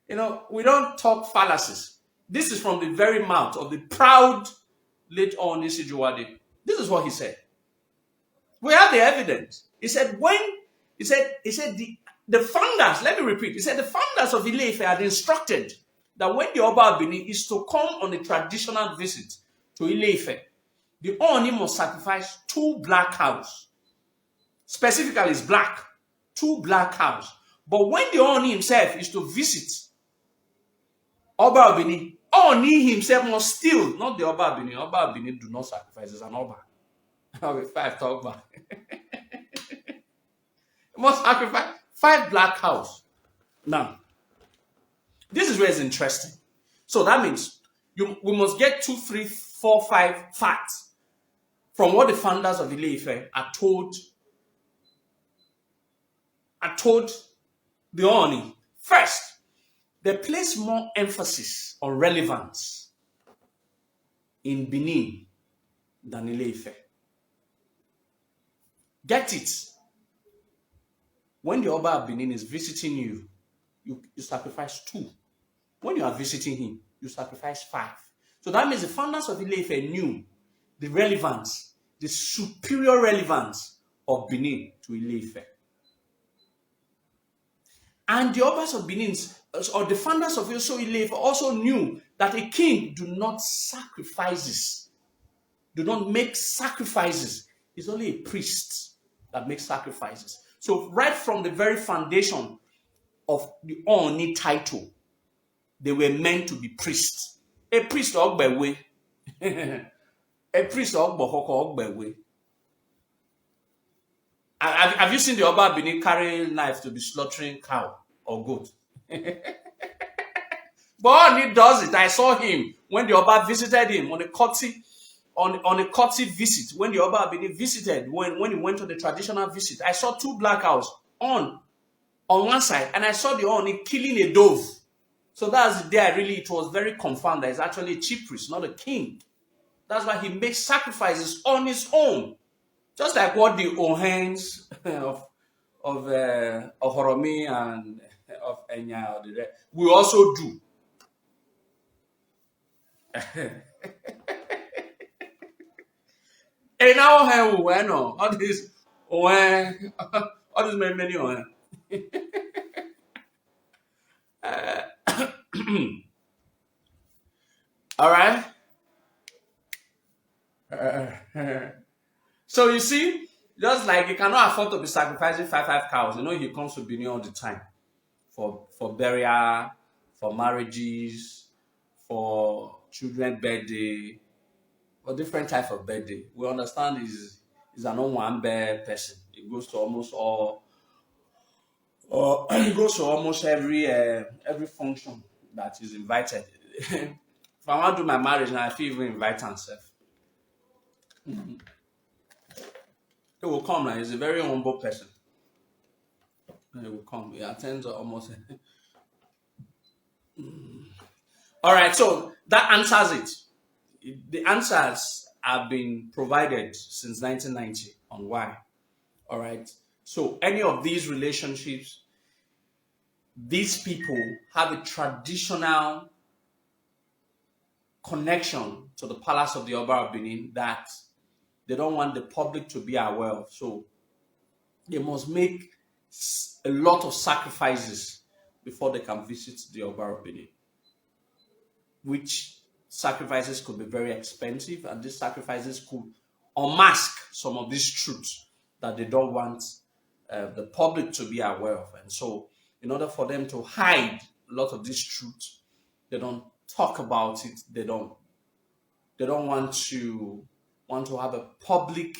You know, we don't talk fallacies. This is from the very mouth of the proud late Onisijuwade. This is what he said. We have the evidence. He said the founders, let me repeat, he said the founders of Ile-Ife had instructed that when the Oba of Benin is to come on a traditional visit to Ile-Ife, the Oni must sacrifice 2 black cows. Specifically, it's black. 2 black cows. But when the Oni himself is to visit Oba of Benin, Oni himself must steal, not the Oba of Benin. Oba of Benin do not sacrifice, it's an Oba. Okay, 5 talk back. Must sacrifice 5 black cows. Now, this is where it's interesting. So that means we must get 2, 3, 4, 5 facts from what the founders of Ile-Ife are told the Oni. First, they place more emphasis on relevance in Benin than Ile-Ife. Get it. When the Oba of Benin is visiting you, you sacrifice 2. When you are visiting him, you sacrifice 5. So that means the founders of Ile-Ife knew the relevance, the superior relevance of Benin to Ile-Ife. And the Obas of Benin, or the founders of Ile-Ife, also knew that a king do not make sacrifices. It's only a priest that makes sacrifices. So right from the very foundation of the Oni title, they were meant to be priests. A priest ogbewe. A priest ogbewe. Have you seen the Oba Benin carry knife to be slaughtering cow or goat? But Oni does it. I saw him when the Oba visited him on a courtesy visit. When the Oba Benin visited, when he went on the traditional visit, I saw 2 black cows on one side, and I saw the Oni killing a dove. So that's the day it was very confirmed that it's actually a chief priest, not a king. That's why he makes sacrifices on his own. Just like what the Ohens of Horomi and of Enya we also do. And now all these many all right. So you see, just like you cannot afford to be sacrificing five cows, he comes to Benin all the time for burial, for marriages, for children's birthday, for different types of birthday. We understand is an OWAN person. It goes to almost all, or it goes to almost every function that is invited. If I want to do my marriage now, I feel even invite myself. He will come now. He's a very humble person. He will come. He attends almost. All right, so that answers it. The answers have been provided since 1990 on why. All right. So any of these relationships, these people have a traditional connection to the palace of the Oba of Benin that they don't want the public to be aware of. So they must make a lot of sacrifices before they can visit the Oba of Benin, which sacrifices could be very expensive, and these sacrifices could unmask some of these truths that they don't want the public to be aware of. And so in order for them to hide a lot of these truths, they don't talk about it. They don't want to have a public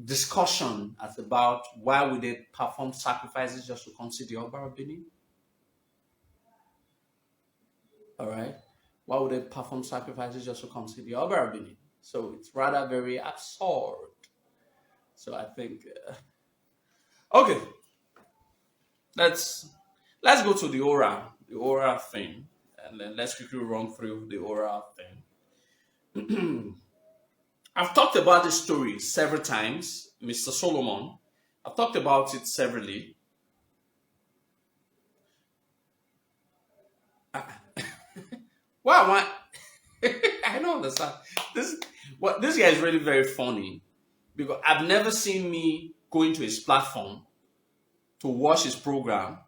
discussion as about why would they perform sacrifices just to come see the Oba of Benin. All right. Why would they perform sacrifices just to come see the Oba of Benin? So it's rather very absurd. So I think, okay, let's go to the ORA thing, and then let's quickly run through the ORA thing. I've talked about this story several times, Mr. Solomon. I've talked about it severally. Wow, I don't understand. This guy is really very funny, because I've never seen me go into his platform to watch his program,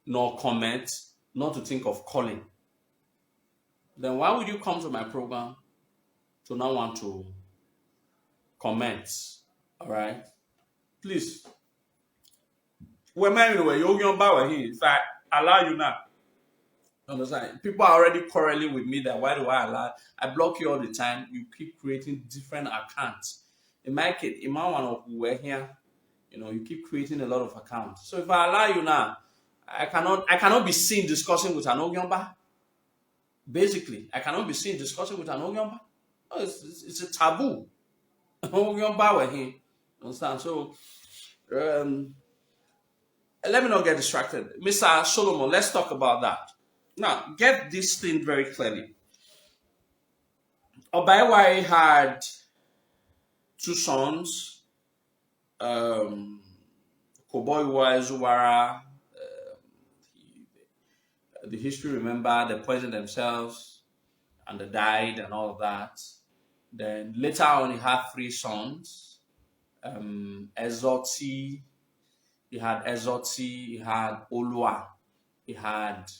nor comment, nor to think of calling. Then why would you come to my program to not want to comment? All right, please. We're married. If I allow you now. Understand? People are already quarreling with me that why do I allow? I block you all the time. You keep creating different accounts. In my case, in my one of we're here, you keep creating a lot of accounts. So if I allow you now, I cannot be seen discussing with an Ogyomba. Basically, I cannot be seen discussing with an Ogyomba. No, it's a taboo. Ogyomba we're here. Understand? So let me not get distracted. Mr. Solomon, let's talk about that. Now, get this thing very clearly. Obaiwai had two sons, OBA OZOLUA. The history, remember, they poisoned themselves and they died and all of that. Then later on, he had three sons. Ezoti, he had Olua, he had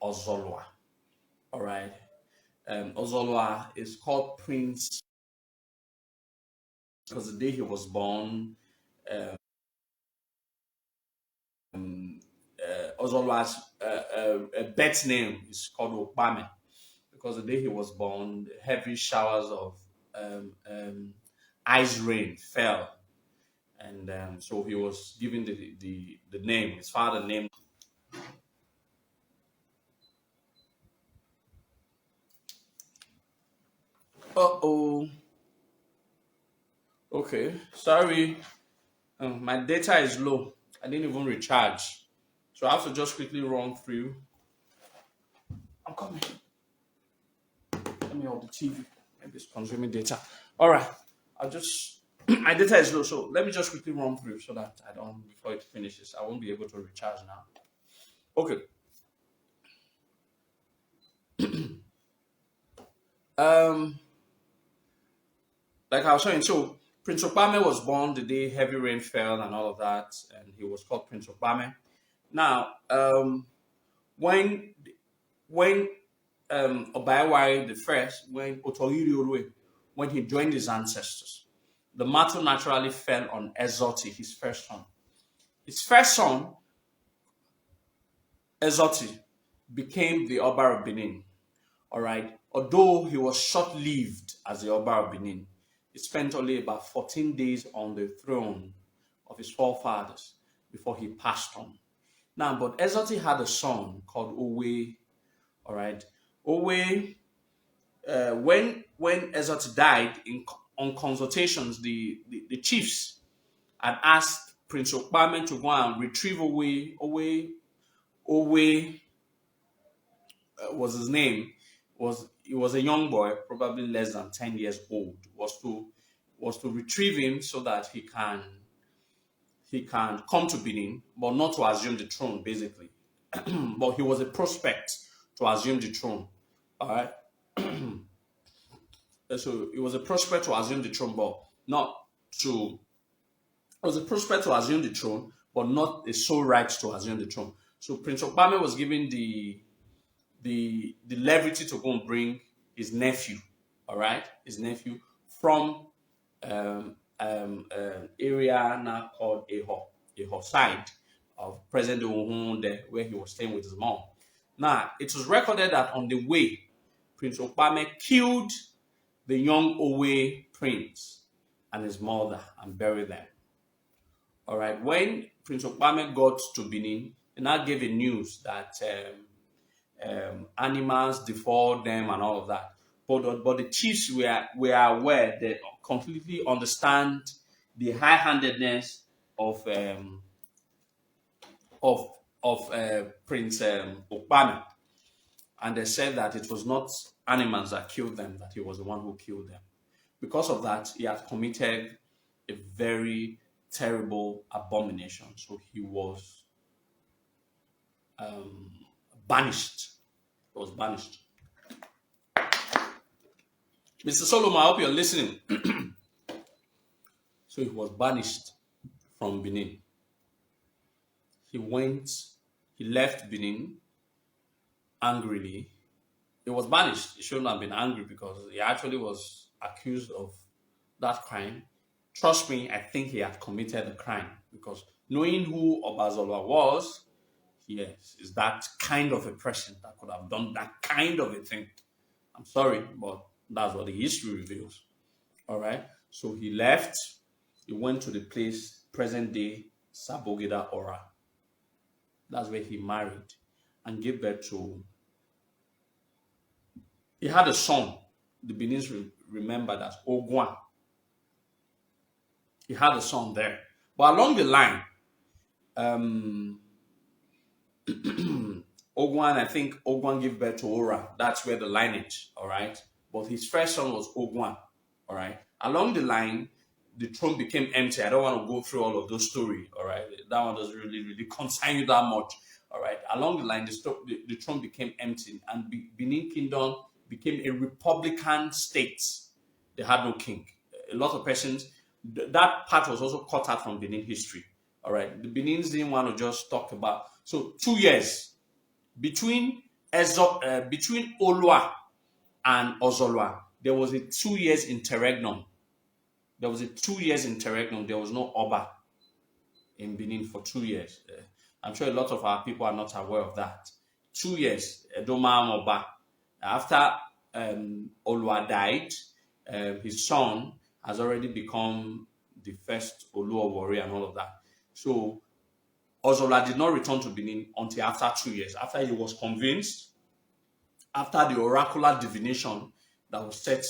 Ozolua. All right. Ozolua is called Prince because the day he was born, Ozolua's birth name is called Okpame, because the day he was born, heavy showers of ice rain fell, and so he was given the name. His father named. Uh-oh. Okay, sorry. My data is low. I didn't even recharge. So I have to just quickly run through. I'm coming. Let me off the TV. Maybe it's consuming data. All right. my data is low, so let me just quickly run through so that before it finishes, I won't be able to recharge now. Okay. Like I was saying, so Prince Okpame was born the day heavy rain fell and all of that, and he was called Prince Okpame. Now, when Obaiwai the first, when Otohiri when he joined his ancestors, the mantle naturally fell on Ezoti, his first son. His first son, Ezoti, became the Oba of Benin. All right. Although he was short-lived as the Oba of Benin, he spent only about 14 days on the throne of his forefathers before he passed on. Now, but Ezoti had a son called Owe. All right. Owe, when Ezoti died, on consultations, the chiefs had asked Prince Okpame to go and retrieve Owe. Owe was his name. He was a young boy, probably less than 10 years old. Was to retrieve him so that he can come to Benin, but not to assume the throne, basically. But he was a prospect to assume the throne. All right. So it was a prospect to assume the throne, but not to. It was a prospect to assume the throne, but not a sole right to assume the throne. So Prince Okpame was given the levity to go and bring his nephew, all right, his nephew from area now called Eho side of present Ohunde, where he was staying with his mom. Now, it was recorded that on the way, Prince Okpame killed the young Owe prince and his mother and buried them. All right, when Prince Okpame got to Benin, he now gave a news that animals devour them and all of that. But the chiefs were aware, they completely understand the high-handedness of Prince Okpame, and they said that it was not animals that killed them, that he was the one who killed them. Because of that, he had committed a very terrible abomination. So he was banished. He was banished. Mr. Solomon, I hope you're listening. So he was banished from Benin. He left Benin angrily. He was banished. He shouldn't have been angry because he actually was accused of that crime. Trust me, I think he had committed a crime because knowing who OBA OZOLUA was, yes, is that kind of a person that could have done that kind of a thing. I'm sorry, but that's what the history reveals. All right. So he left. He went to the place, present day Sabogida ORA. That's where he married and gave birth to. He had a son. The Benin's remember that OWAN. He had a son there. But along the line, OWAN, I think OWAN gave birth to ORA. That's where the lineage, all right? But his first son was OWAN, all right? Along the line, the throne became empty. I don't want to go through all of those stories, all right? That one doesn't really concern you that much, all right? Along the line, the throne became empty, and Benin Kingdom became a republican state. They had no king. A lot of persons, that part was also cut out from Benin history, all right? The Benins didn't want to just talk about. So 2 years between Olua and Ozolua, there was a 2 years interregnum. There was no Oba in Benin for 2 years. I'm sure a lot of our people are not aware of that. 2 years, Edoma Oba. After Olua died, his son has already become the first Olua warrior and all of that. So Ozolua did not return to Benin until after 2 years, after he was convinced, after the oracular divination that was set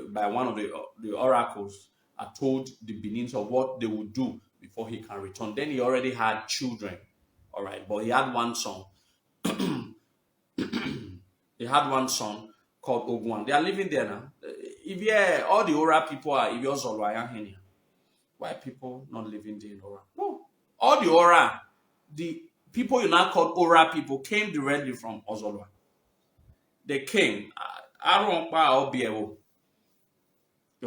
by one of the oracles had told the Benins of what they would do before he can return. Then he already had children, all right, but he had one son. He had one son called Oguan. They are living there now. If all the Ora people are if you're Zolwa, why people not living there in Ora? No, all the Ora, the people you now called Ora people came directly from Ozolwa. They came. I don't know OBA. You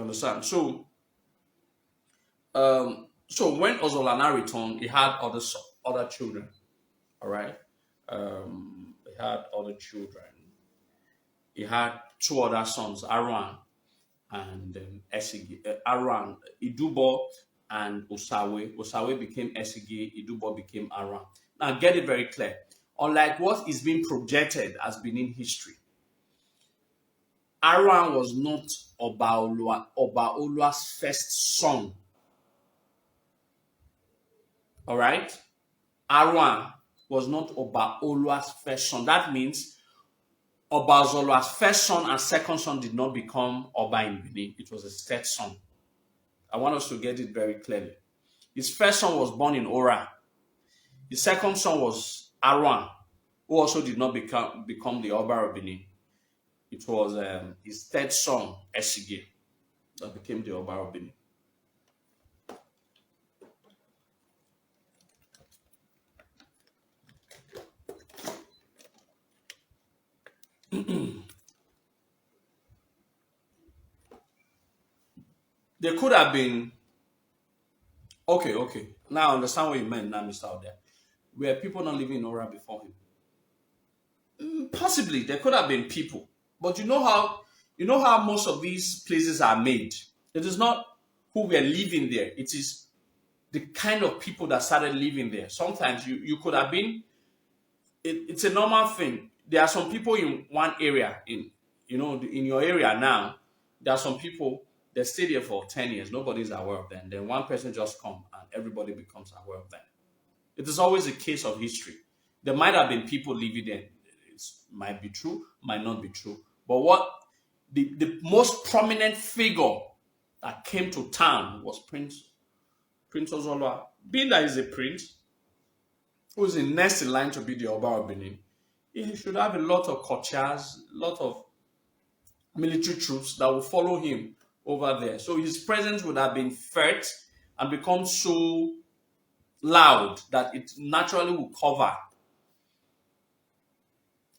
understand? So when Ozolwa now returned, he had other children. All right. He had other children. He had two other sons, Arwan and Esige. Arwan, Idubo and Osawe. Osawe became Esige, Idubo became Arwan. Now get it very clear. Unlike what is being projected as Benin history, Arwan was not Oba Oluwa's first son. All right? Arwan was not Oba Oluwa's first son. That means Oba Ozolua's first son and second son did not become Oba in Benin. It was his third son. I want us to get it very clearly. His first son was born in Ora. His second son was Arwan, who also did not become the Oba of Benin. It was his third son, Esige, that became the Oba of Benin. There could have been, okay. Now I understand what you meant now, Mr. Out there. Were people not living in Ora before him? Possibly, there could have been people. But you know how most of these places are made. It is not who were living there. It is the kind of people that started living there. Sometimes you could have been, it's a normal thing. There are some people in one area, in your area now, there are some people that stay there for 10 years. Nobody's aware of them. Then one person just comes and everybody becomes aware of them. It is always a case of history. There might have been people living there. It might be true, might not be true. But what the most prominent figure that came to town was Prince Ozolua. Being that he's a prince, who is the next in line to be the Oba of Benin, he should have a lot of courtiers, a lot of military troops that will follow him over there. So his presence would have been felt and become so loud that it naturally will cover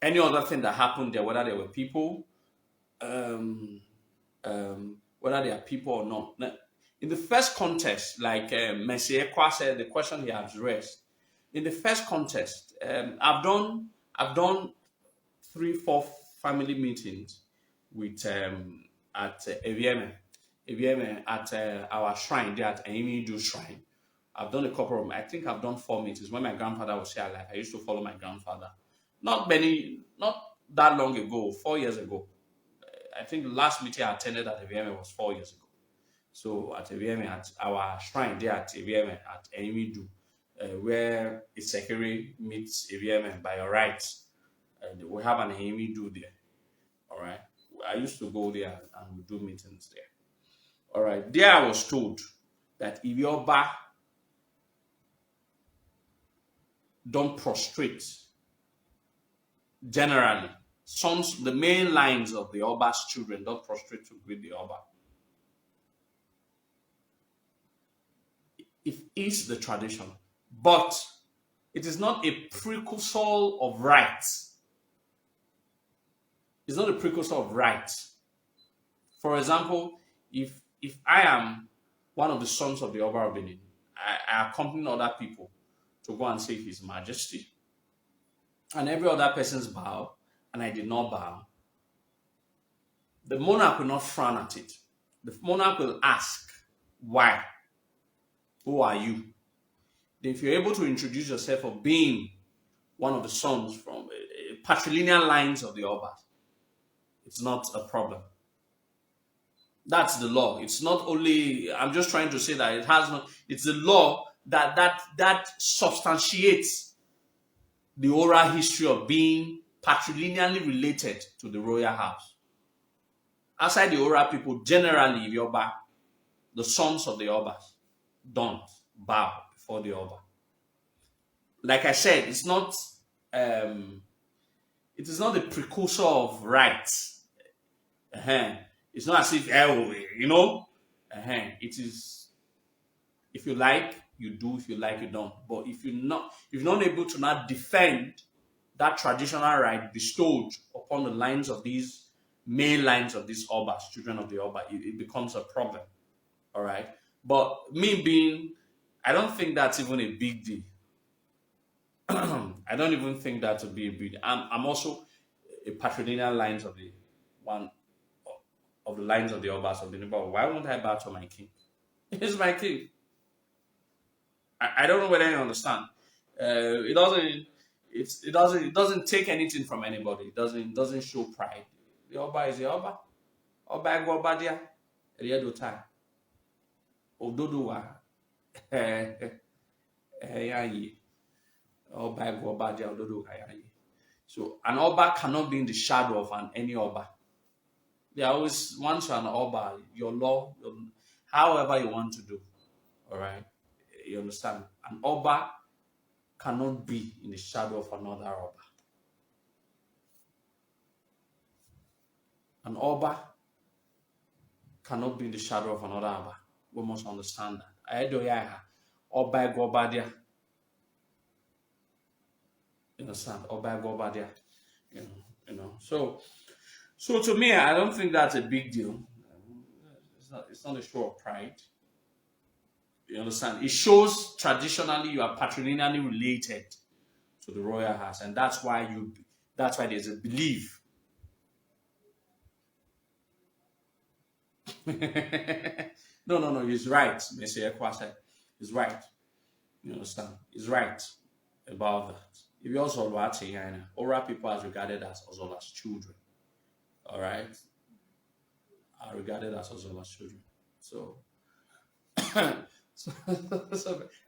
any other thing that happened there, whether there were people, whether there are people or not. Now, in the first contest, like Messier Kwa said, the question he has raised, in the first contest, I've done 3-4 family meetings with at Evieme at our shrine there at Emidu Shrine. I've done a couple of, I think I've done 4 meetings. When my grandfather was here, like I used to follow my grandfather. Not that long ago, 4 years ago. I think the last meeting I attended at Evieme was 4 years ago. So at Evieme, at our shrine there at Evieme at Emidu, where Isekere meets Evieme by your rights. We have an Emidu there. All right. I used to go there and we do meetings there. All right. There I was told that if your Oba don't prostrate, generally, the main lines of the Oba's children don't prostrate to greet the Oba. It is the tradition, but it is not a precursor of rights. It's not a precursor of rights. For example, if I am one of the sons of the Oba of Benin, I accompany other people to go and say His Majesty, and every other person's bow, and I did not bow, the monarch will not frown at it. The monarch will ask, why? Who are you? Then if you're able to introduce yourself of being one of the sons from patrilineal lines of the Obas, it's not a problem. That's the law. It's not only, I'm just trying to say that it has no, it's the law that substantiates the oral history of being patrilineally related to the royal house. Outside the oral people, generally, the Oba, the sons of the Obas, don't bow before the Oba. Like I said, it is not the precursor of rights. It's not as if, it is, if you like, you do, if you like, you don't. But if you're not able to not defend that traditional right bestowed upon the lines of these main lines of these Obas, children of the Oba, it becomes a problem. All right. But I don't think that's even a big deal. I don't even think that would be a big deal. I'm also a patrilineal lines of the one of the lines of the Obas of the Nibo. Why won't I bow to my king? He's my king. I don't know whether you understand. It doesn't. It doesn't take anything from anybody. It doesn't show pride. The Oba is the Oba. Oba go Obadia. Riedo time. Oduduwa. Oba go Obadia. Oduduwa. So an Oba cannot be in the shadow of any Oba. There always once you're an Oba, your law, however you want to do. All right, you understand? An Oba cannot be in the shadow of another Oba. An Oba cannot be in the shadow of another Oba. We must understand that. Oba Gobadia. You understand? Oba Gobadia. You know. So to me, I don't think that's a big deal. It's not a show of pride. You understand? It shows traditionally you are patrilineally related to the royal house, and that's why there's a belief. No, he's right, Monsieur Ekwase. He's right. You understand? He's right about that. If you also watch ORA people are regarded as Ozola's children. All right, are regarded as Ozola's children. So, and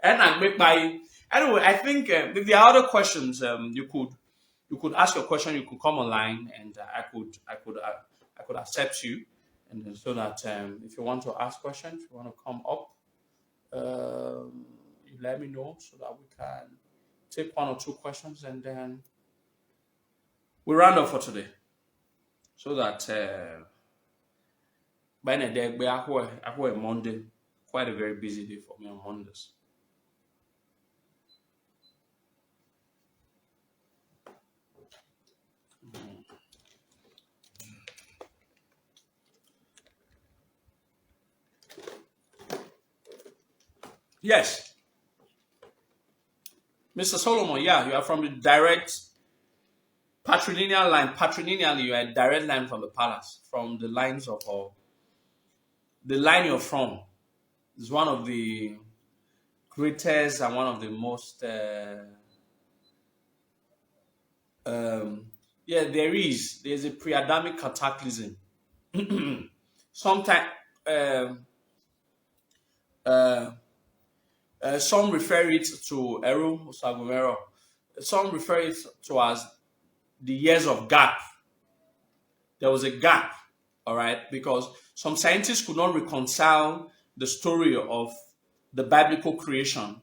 I make my anyway. I think if there are other questions, you could ask your question. You could come online, and I could accept you, and so that if you want to ask questions, if you want to come up, you let me know so that we can take one or two questions, and then we round up for today. So that by the day, I have Monday, quite a very busy day for me on Mondays. Yes, Mr. Solomon. Yeah, you are from the direct patrilineal line. Patrilineally, you are a direct line from the palace, from the lines of the line you're from. Is one of the greatest and one of the most. There's a pre-Adamic cataclysm. Sometimes some refer it to Eru Sagumero. Some refer it to as the years of gap. There was a gap, all right, because some scientists could not reconcile the story of the biblical creation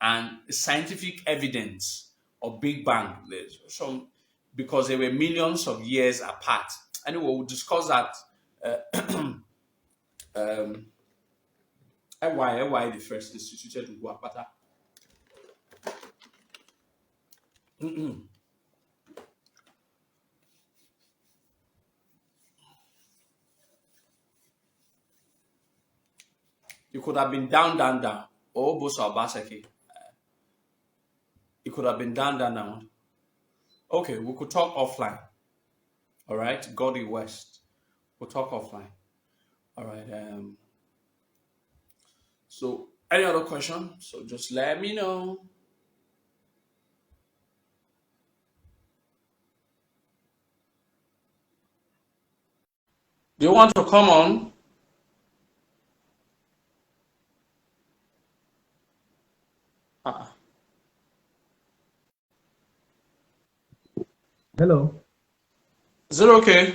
and scientific evidence of Big Bang. Because they were millions of years apart. Anyway, we'll discuss that. Why the first instituted in Guapata. You could have been down. Oh, Bosa Basaki. It could have been down. Okay, we could talk offline. All right, Godly West. We'll talk offline. All right. So, any other question? So just let me know. Do you want to come on? Hello. Is it okay?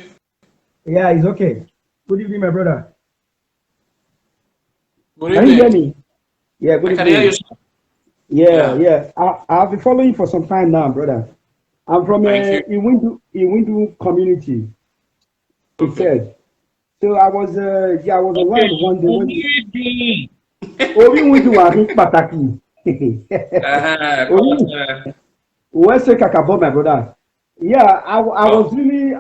Yeah, it's okay. Good evening, my brother. Good Can you hear evening. me? Yeah, good I can hear evening. you. Yeah. I've been following you for some time now, brother. I'm from Thank you. Iwindu community. He Okay. said. So I was around one day when Community. Iwindu was pataki. Where's the kakabo, my brother? Yeah, I was really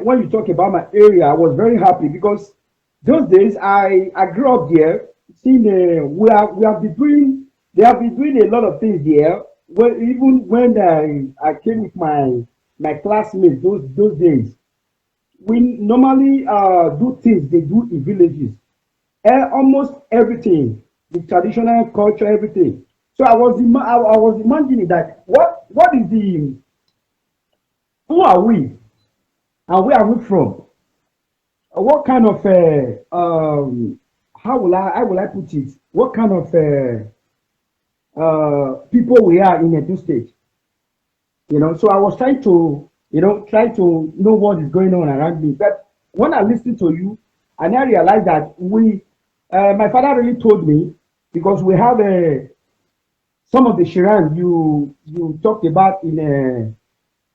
when you talk about my area, I was very happy because those days I grew up there. Seeing we have been doing they have been doing a lot of things there. Well, even when I came with my classmates those days, we normally do things they do in villages. Almost everything, the traditional culture, everything. So I was imagining that what is the who are we and where are we from? What kind of how will I put it? What kind of people we are in Edo State? You know, so I was trying to, try to know what is going on around me. But when I listened to you, and I realized that my father really told me because we have some of the shrines you talked about in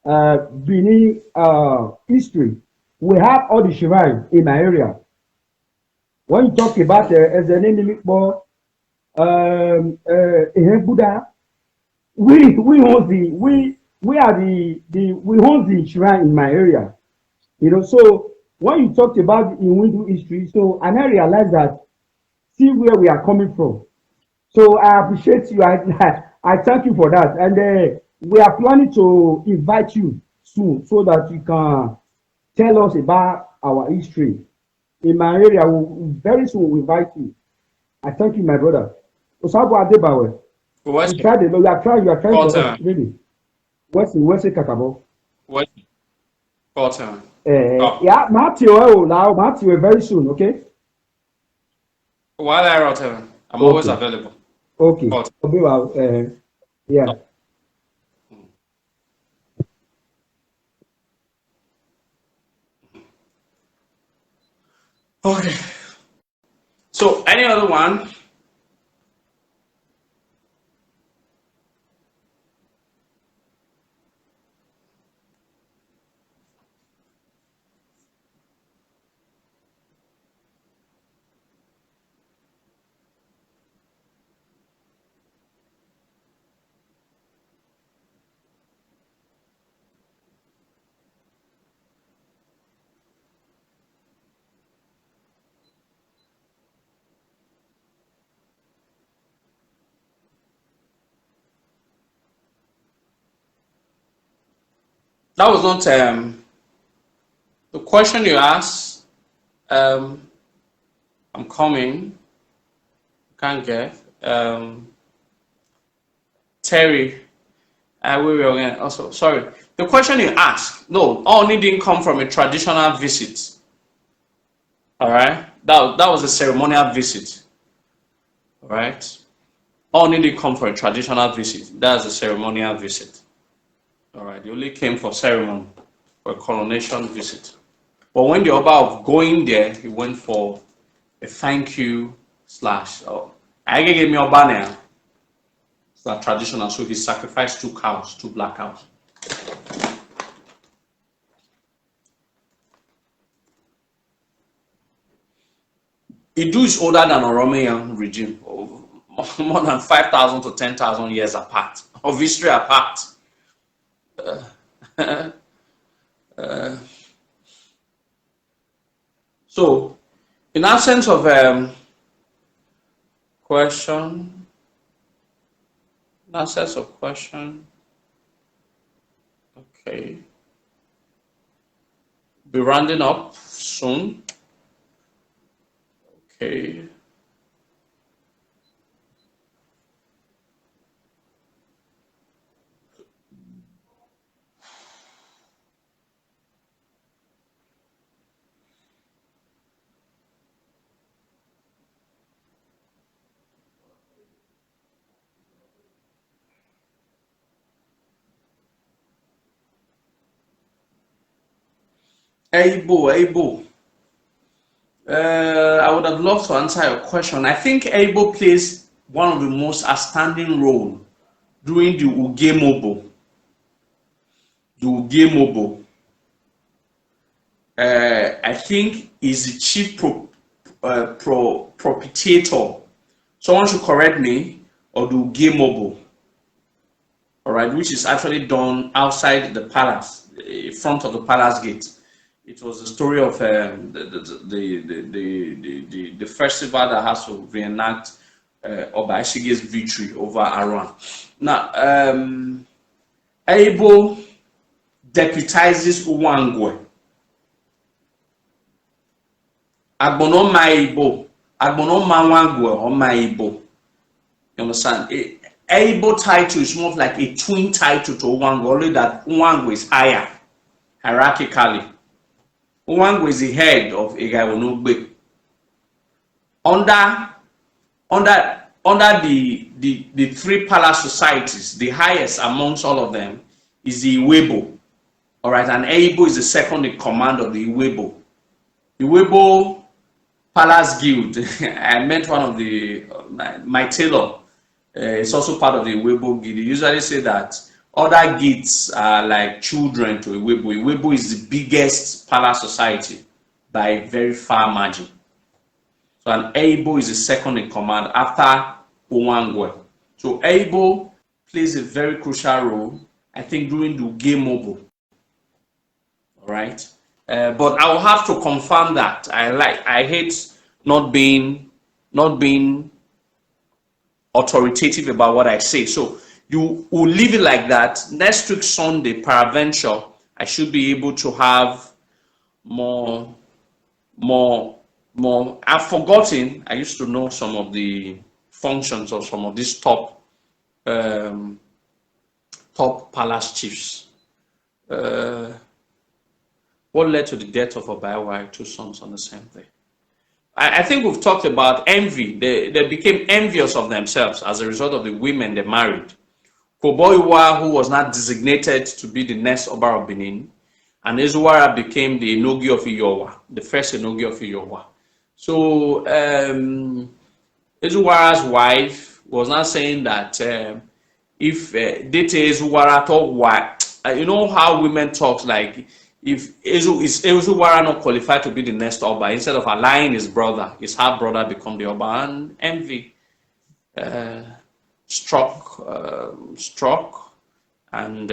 Benin history. We have all the shrines in my area. When you talk about Ezenemi Buddha, we hold we are the we hold the shrine in my area. You know, so when you talked about in Hindu history, so and I realized that see where we are coming from. So I appreciate you. I thank you for that. And we are planning to invite you soon so that you can tell us about our history. In my area, very soon we'll invite you. I thank you, my brother. Osabo Adebawe. What's You tried it, you are trying for us, Porter? really. What's it, Kakabo? What Porter? Oh, Yeah, Matthew, now, Matthew, very soon, okay? while I wrote, I'm always Okay, available. okay. Porter. Well, yeah. Okay. So, any other one? That was not the question you asked. Um, I'm coming. Can't get. Terry, we were again. Also, sorry. The question you asked, no, only didn't come from a traditional visit. All right, that was a ceremonial visit. All right, only didn't come for a traditional visit. That's a ceremonial visit. All right, they only came for ceremony, for a coronation visit. But when the Oba of going there, he went for a thank you slash. Oh, I gave me Oba now. It's not traditional, so he sacrificed two cows, two black cows. Idu is older than Oromiyan regime, more than 5,000 to 10,000 years apart, of history apart. So, in absence of question, in absence of question, okay, be rounding up soon. Okay. Able. I would have loved to answer your question. I think Able plays one of the most outstanding role during the Uge Mobo. The Uge Mobo. I think is the chief propitiator. Someone should correct me, or the Uge Mobo. All right, which is actually done outside the palace, in front of the palace gate. It was the story of the festival that has to reenact Oba Ishige's victory over Aran. Now, Ebo deputizes Uwangwe Agbono Maibo. Agbono Mawangwe or Maibo. You understand? Aibo title is more of like a twin title to Owangwe, only that Owangwe is higher, hierarchically. Owangwe is the head of Igawonogbe. Under the three palace societies, the highest amongst all of them is the Iwebo. All right, and Aibo is the second in command of the Iwebo. Iwebo Palace Guild. I met one of the my tailor. It's also part of the Iwebo Guild. They usually say that other guilds are like children to Iwebo. Iwebo is the biggest palace society by a very far margin. So an Aibo is the second in command after Owangwe. So Aibo plays a very crucial role, I think, during the game mobile. All right. But I will have to confirm that. I hate not being authoritative about what I say. So you will leave it like that. Next week Sunday, peradventure, I should be able to have more. I've forgotten. I used to know some of the functions of some of these top palace chiefs. What led to the death of Obayawa, two sons on the same day? I think we've talked about envy. They became envious of themselves as a result of the women they married. Koboiwa, who was not designated to be the next Oba of Benin, and Ezuwara became the Enogi of Iyowa, the first Enogi of Iyowa. So Ezuwara's wife was not saying that if Dete Ezuwara talk what, you know how women talk, like if Ezuwara not qualified to be the next Oba, instead of allowing his brother, his half brother become the Oba, and envy struck, and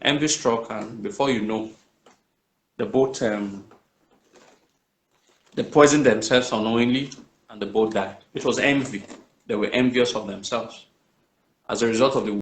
envy struck, and before you know, the both they poisoned themselves unknowingly, and they both died. It was envy. They were envious of themselves as a result of the